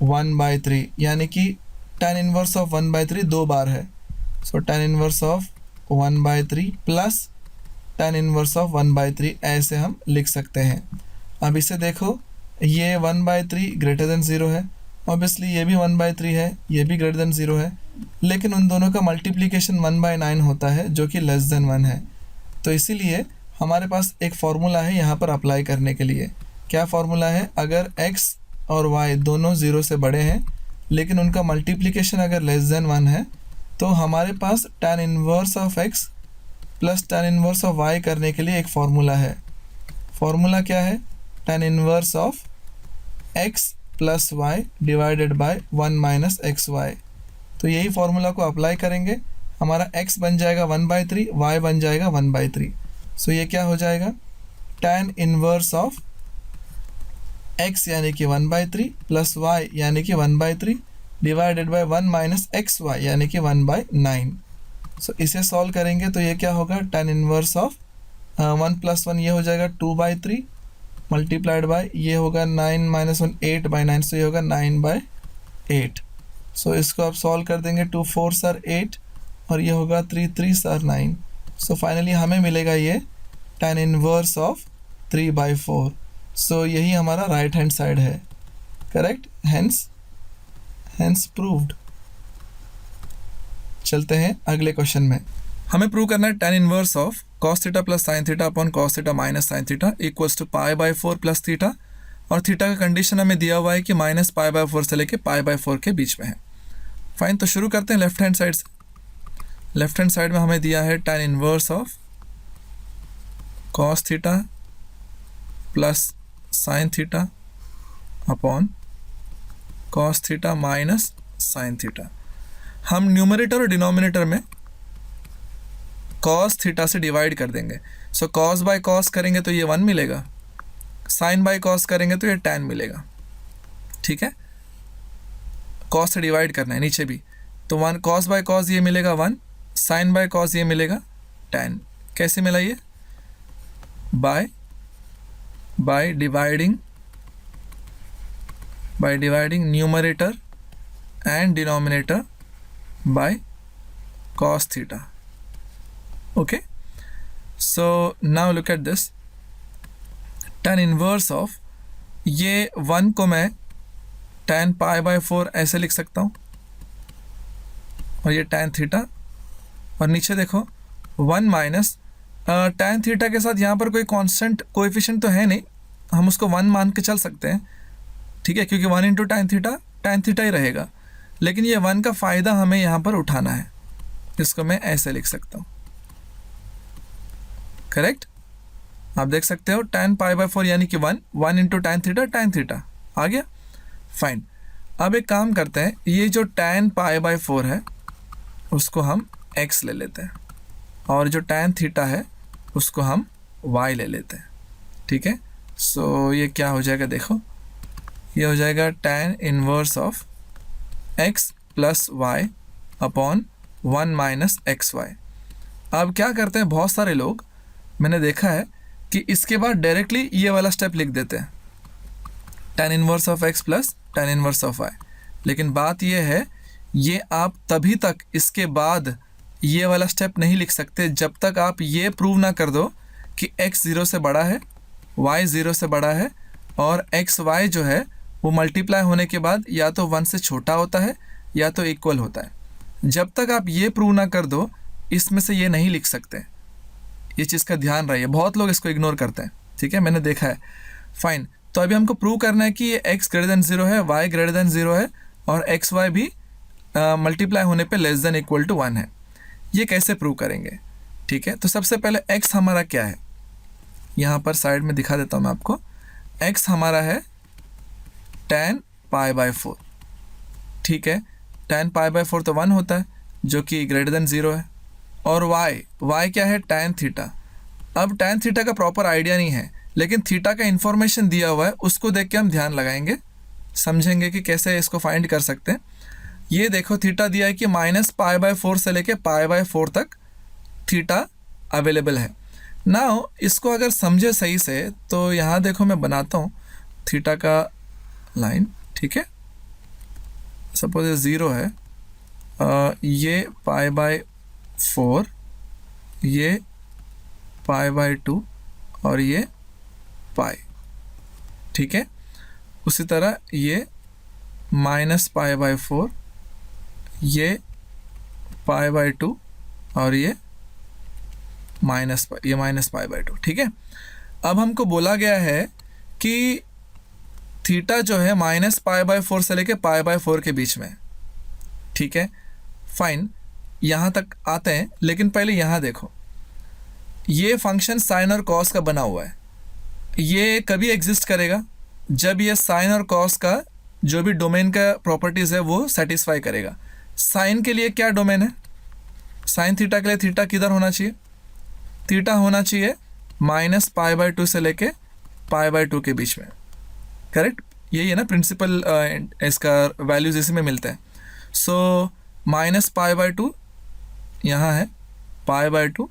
1/3 यानी कि tan इनवर्स ऑफ 1/3 दो बार है, so tan inverse of 1/3 plus tan inverse of 1/3 ऐसे हम लिख सकते हैं। अब इसे देखो, ये 1/3 ग्रेटर देन 0 है, ऑब्वियसली ये भी 1/3 है, ये भी ग्रेटर देन 0 है, लेकिन उन दोनों का मल्टीप्लिकेशन 1/9 होता है जो कि लेस देन 1 है। तो इसीलिए हमारे पास एक फार्मूला है यहाँ पर अप्लाई करने के लिए। क्या फार्मूला है, अगर x और y दोनों 0 से बड़े हैं लेकिन उनका मल्टीप्लिकेशन अगर लेस देन 1 है, तो हमारे पास tan inverse of x plus tan inverse of y करने के लिए एक फार्मूला है। फार्मूला क्या है, tan inverse of x plus y divided by 1 minus x y. तो यही फार्मूला को अप्लाई करेंगे, हमारा x बन जाएगा 1/3, y बन जाएगा 1/3। सो ये क्या हो जाएगा, tan इनवर्स ऑफ x यानी कि 1/3 प्लस y यानी कि 1/3 divided by 1 minus x y यानी कि 1/9। सो इसे सॉल्व करेंगे तो ये क्या होगा, tan इनवर्स ऑफ 1 प्लस 1 ये हो जाएगा 2/3 मल्टीप्लाइड बाय ये होगा 9 माइनस 1 8/9, सो ये होगा 9/8। सो इसको आप सॉल्व कर देंगे, 2 4 सर 8 और ये होगा 3 3 सर 9। सो फाइनली हमें मिलेगा ये tan इनवर्स ऑफ 3/4। सो यही हमारा राइट हैंड साइड है, करेक्ट, हैंस प्रूव्ड। चलते हैं अगले क्वेश्चन में। हमें प्रूव करना है tan inverse of cos theta plus sine theta upon cos theta minus sine theta equals to π/4 plus theta, और थीटा का कंडीशन हमें दिया हुआ है कि माइनस π/4 से लेके π/4 के बीच में है। फाइन, तो शुरू करते हैं लेफ्ट हैंड साइड से। लेफ्ट हैंड साइड में हमें दिया है tan inverse of cos theta plus sine theta upon cos theta minus sine theta. हम न्यूमरेटर और डिनोमिनेटर में cos थीटा से डिवाइड कर देंगे। सो cos बाय cos करेंगे तो ये 1 मिलेगा, साइन बाय cos करेंगे तो ये tan मिलेगा, ठीक है। cos से डिवाइड करना है नीचे भी, तो 1 cos बाय cos ये मिलेगा 1, साइन बाय cos ये मिलेगा tan। कैसे मिला ये, by dividing numerator and denominator by cos theta. Okay, so now look at this. tan inverse of ये 1 को मैं tan π/4 ऐसे लिख सकता हूँ, और ये tan थीटा, और नीचे देखो 1 माइनस tan थीटा के साथ यहाँ पर कोई कांस्टेंट कोएफिशिएंट तो है नहीं, हम उसको 1 मान के चल सकते हैं, ठीक है, क्योंकि 1 इंटू tan थीटा ही रहेगा, लेकिन ये 1 का फ़ायदा हमें यहाँ पर उठाना है, इसको मैं ऐसे लिख सकता हूँ। करेक्ट, आप देख सकते हो tan π/4 यानी कि 1 इंटू tan थीटा आ गया। फाइन, अब एक काम करते हैं, ये जो tan π/4 है उसको हम x ले लेते हैं, और जो tan थीटा है उसको हम y ले लेते हैं, ठीक है। सो ये क्या हो जाएगा, देखो ये हो जाएगा tan inverse of x plus y upon 1 minus XY। अब क्या करते हैं बहुत सारे लोग, मैंने देखा है कि इसके बाद डायरेक्टली ये वाला स्टेप लिख देते हैं, tan inverse of x plus tan inverse of y, लेकिन बात ये है, ये आप तभी तक इसके बाद ये वाला स्टेप नहीं लिख सकते जब तक आप ये प्रूव ना कर दो कि x 0 से बड़ा है, y 0 से बड़ा है, और XY जो है वो मल्टीप्लाई होने के बाद या तो 1 से छोटा होता है या तो इक्वल होता है। जब तक आप ये प्रूव ना कर दो, इसमें से ये नहीं लिख सकते, ये चीज़ का ध्यान रहिए, बहुत लोग इसको इग्नोर करते हैं, ठीक है, मैंने देखा है। फाइन, तो अभी हमको प्रूव करना है कि ये x ग्रेटर देन 0 है, y ग्रेटर देन 0 है, और XY भी मल्टीप्लाई होने पे लेस देन इक्वल टू 1 है। ये कैसे प्रूव करेंगे, ठीक है। तो सबसे पहले x हमारा क्या है, यहाँ पर साइड में दिखा देता हूँ मैं आपको। x हमारा है tan π/4, ठीक है, tan π/4 तो 1 होता है जो कि ग्रेटर देन 0 है, और y क्या है, tan थीटा। अब tan थीटा का प्रॉपर आइडिया नहीं है, लेकिन थीटा का इन्फॉर्मेशन दिया हुआ है, उसको देख के हम ध्यान लगाएंगे, समझेंगे कि कैसे इसको फाइंड कर सकते हैं। ये देखो थीटा दिया है कि -π/4 से लेके π/4 तक थीटा अवेलेबल है। नाउ इसको अगर समझे सही से तो यहाँ देखो मैं बनाता हूँ थीटा का लाइन, ठीक है। सपोज ये 0 है, ये π/4, ये π/2 और ये पाई, ठीक है। उसी तरह ये -π/4, ये π/2 और ये -π/2, ठीक है। अब हमको बोला गया है कि थीटा जो है -π/4 से लेके π/4 के बीच में, ठीक है। फाइन, यहाँ तक आते हैं, लेकिन पहले यहाँ देखो, ये फंक्शन साइन और कॉस का बना हुआ है। ये कभी एग्जिस्ट करेगा जब ये साइन और कॉस का जो भी डोमेन का प्रॉपर्टीज़ है वो सेटिस्फाई करेगा। साइन के लिए क्या डोमेन है, साइन थीटा के लिए थीटा किधर होना चाहिए, थीटा होना चाहिए -π/2 से लेके π/2 के बीच में, करेक्ट। यही है ना प्रिंसिपल, इसका वैल्यूज इसी में मिलते हैं। सो -π/2 यहाँ है, π/2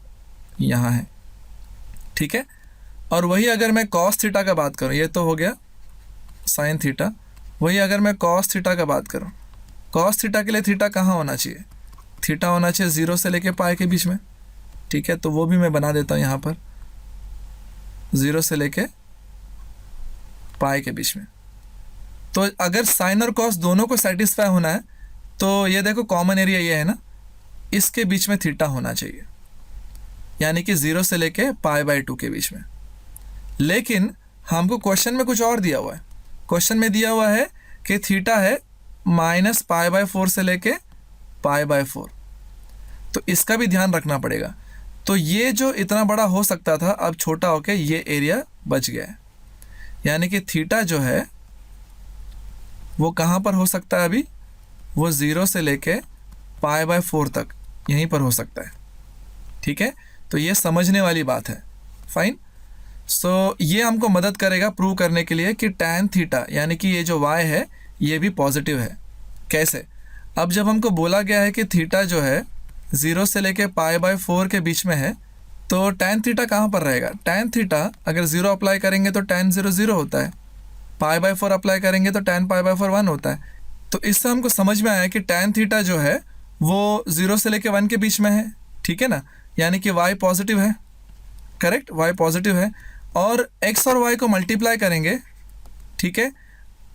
यहाँ है, ठीक है। और वही अगर मैं cos थीटा का बात करूँ, ये तो हो गया साइन थीटा, वही अगर मैं cos थीटा का बात करूँ, cos थीटा के लिए थीटा कहाँ होना चाहिए, थीटा होना चाहिए 0 से लेके पाई के बीच में, ठीक है। तो वो भी मैं बना देता हूँ यहाँ पर, 0 से लेके पाई के बीच में। तो अगर साइन और कॉस दोनों को सेटिस्फाई होना है तो ये देखो कॉमन एरिया ये है ना, इसके बीच में थीटा होना चाहिए, यानी कि 0 से लेके π/2 के बीच में। लेकिन हमको क्वेश्चन में कुछ और दिया हुआ है, क्वेश्चन में दिया हुआ है कि थीटा है -π/4 से लेके π/4, तो इसका भी ध्यान रखना पड़ेगा। तो ये जो इतना बड़ा हो सकता था अब छोटा होके ये एरिया बच गया है, यानी कि थीटा जो है वो कहाँ पर हो सकता है, अभी वो 0 से लेके π/4 तक यहीं पर हो सकता है, ठीक है। तो ये समझने वाली बात है। फाइन, सो ये हमको मदद करेगा प्रूव करने के लिए कि tan थीटा यानी कि ये जो y है ये भी पॉजिटिव है। कैसे, अब जब हमको बोला गया है कि थीटा जो है 0 से लेके π/4 के बीच में है, तो tan थीटा कहाँ पर रहेगा? tan थीटा अगर 0 अप्लाई करेंगे तो tan 0 0 होता है, π/4 अप्लाई करेंगे तो tan π/4 1 होता है। तो इससे हमको समझ में आया कि tan थीटा जो है वो 0 से लेके 1 के बीच में है, ठीक है ना, यानी कि y पॉजिटिव है, करेक्ट, y पॉजिटिव है। और x और y को मल्टीप्लाई करेंगे, ठीक है,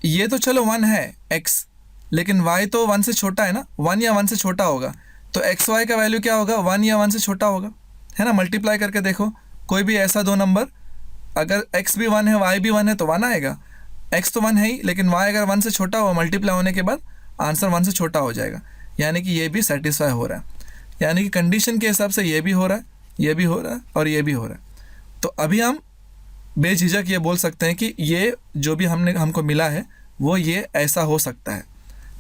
ये तो चलो 1 है x, लेकिन y तो 1 से छोटा है ना, 1 या 1 से छोटा होगा, तो एक्स वाई का वैल्यू क्या होगा? 1 या 1 से छोटा होगा, है ना। मल्टीप्लाई करके देखो, कोई भी ऐसा दो नंबर, अगर x भी 1 है y भी 1 है तो 1 आएगा। x तो 1 है ही, लेकिन y अगर 1 से छोटा हो, मल्टीप्लाई होने के बाद आंसर 1 से छोटा हो जाएगा, यानी कि ये भी सेटिस्फाई हो रहा है। यानी कि कंडीशन के हिसाब से ये भी हो रहा है, ये भी हो रहा है और ये भी हो रहा है। तो अभी हम बेझिझक ये बोल सकते हैं कि ये जो भी हमको मिला है वो ये ऐसा हो सकता है,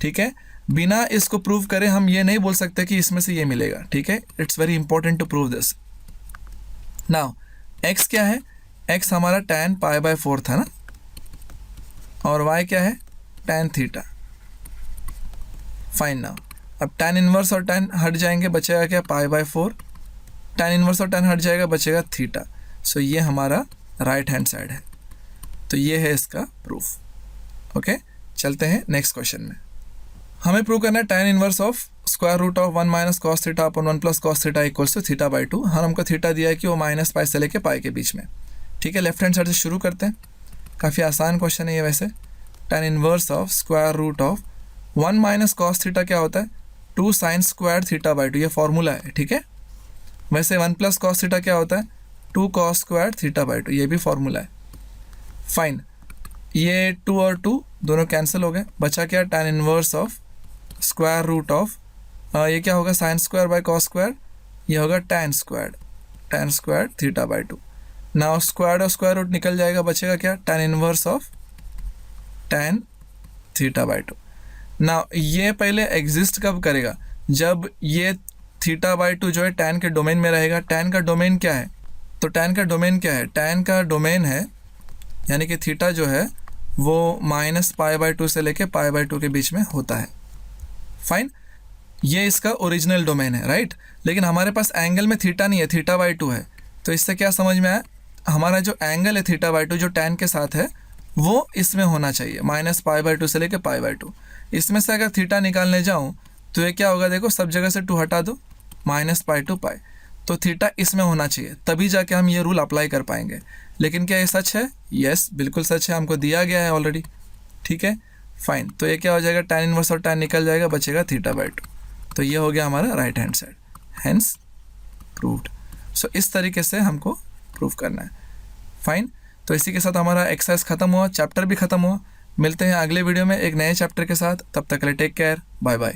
ठीक है। बिना इसको प्रूव करे हम ये नहीं बोल सकते कि इसमें से ये मिलेगा, ठीक है। It's very important to prove this. Now x क्या है? x हमारा tan π/4 था ना, और y क्या है? tan theta. फाइन। नाउ अब tan इनवर्स और tan हट जाएंगे, बचेगा क्या? π/4। tan इनवर्स और tan हट जाएगा, बचेगा थीटा। सो ये हमारा राइट हैंड साइड है। तो ये है इसका प्रूफ। ओके, चलते हैं नेक्स्ट क्वेश्चन में। हमें प्रूव करना है tan inverse of square root of 1 minus cos theta upon 1 plus cos theta equals to θ/2। हमको थीटा दिया है कि वो -π से लेके π के बीच में, ठीक है। लेफ्ट हैंड साइड से शुरू करते हैं, काफ़ी आसान क्वेश्चन है ये वैसे। tan inverse of square root of 1 minus cos theta क्या होता है? 2 साइन स्क्वायर θ/2, ये फॉर्मूला है, ठीक है। वैसे 1 प्लस कॉस थीटा क्या होता है? 2 कॉस स्क्वायर θ/2, ये भी फॉर्मूला है। फाइन, ये 2 और 2 दोनों कैंसिल हो गए, बचा क्या? tan inverse of square root of ये क्या होगा? Sine square by cos square, ये होगा tan स्क्वायर θ/2। नाउ स्क्वायर और स्क्वायर रूट निकल जाएगा, बचेगा क्या? tan inverse of tan θ/2। Now ये पहले एग्जिस्ट कब करेगा? जब ये θ/2 जो है tan के डोमेन में रहेगा। tan का डोमेन क्या है? तो tan का डोमेन क्या है? tan का डोमेन है, यानी कि थीटा जो है वो -π/2 से लेके π/2 के बीच में होता है। फाइन, ये इसका ओरिजिनल डोमेन है, राइट। लेकिन हमारे पास एंगल में थीटा नहीं है, θ/2 है। तो इससे क्या समझ में आया? हमारा जो एंगल है θ/2 जो tan के साथ है वो इसमें होना चाहिए, -π/2 से लेके π/2। इसमें से अगर थीटा निकालने जाऊँ तो ये क्या होगा? देखो, सब जगह से 2 हटा दो, -π to π, तो थीटा इसमें होना चाहिए, तभी जाके हम ये रूल अप्लाई कर पाएंगे। लेकिन क्या ये सच है? यस, बिल्कुल सच है, हमको दिया गया है ऑलरेडी, ठीक है। फाइन, तो ये क्या हो जाएगा? tan इनवर्स और tan निकल जाएगा, बचेगा θ/2। तो ये हो गया हमारा right hand side, hence proved. So इस तरीके से हमको प्रूव करना है। फाइन, तो इसी के साथ हमारा एक्सरसाइज खत्म हुआ, चैप्टर भी खत्म हुआ। मिलते हैं अगले वीडियो में एक नए चैप्टर के साथ, तब तक के लिए टेक केयर, बाय बाय।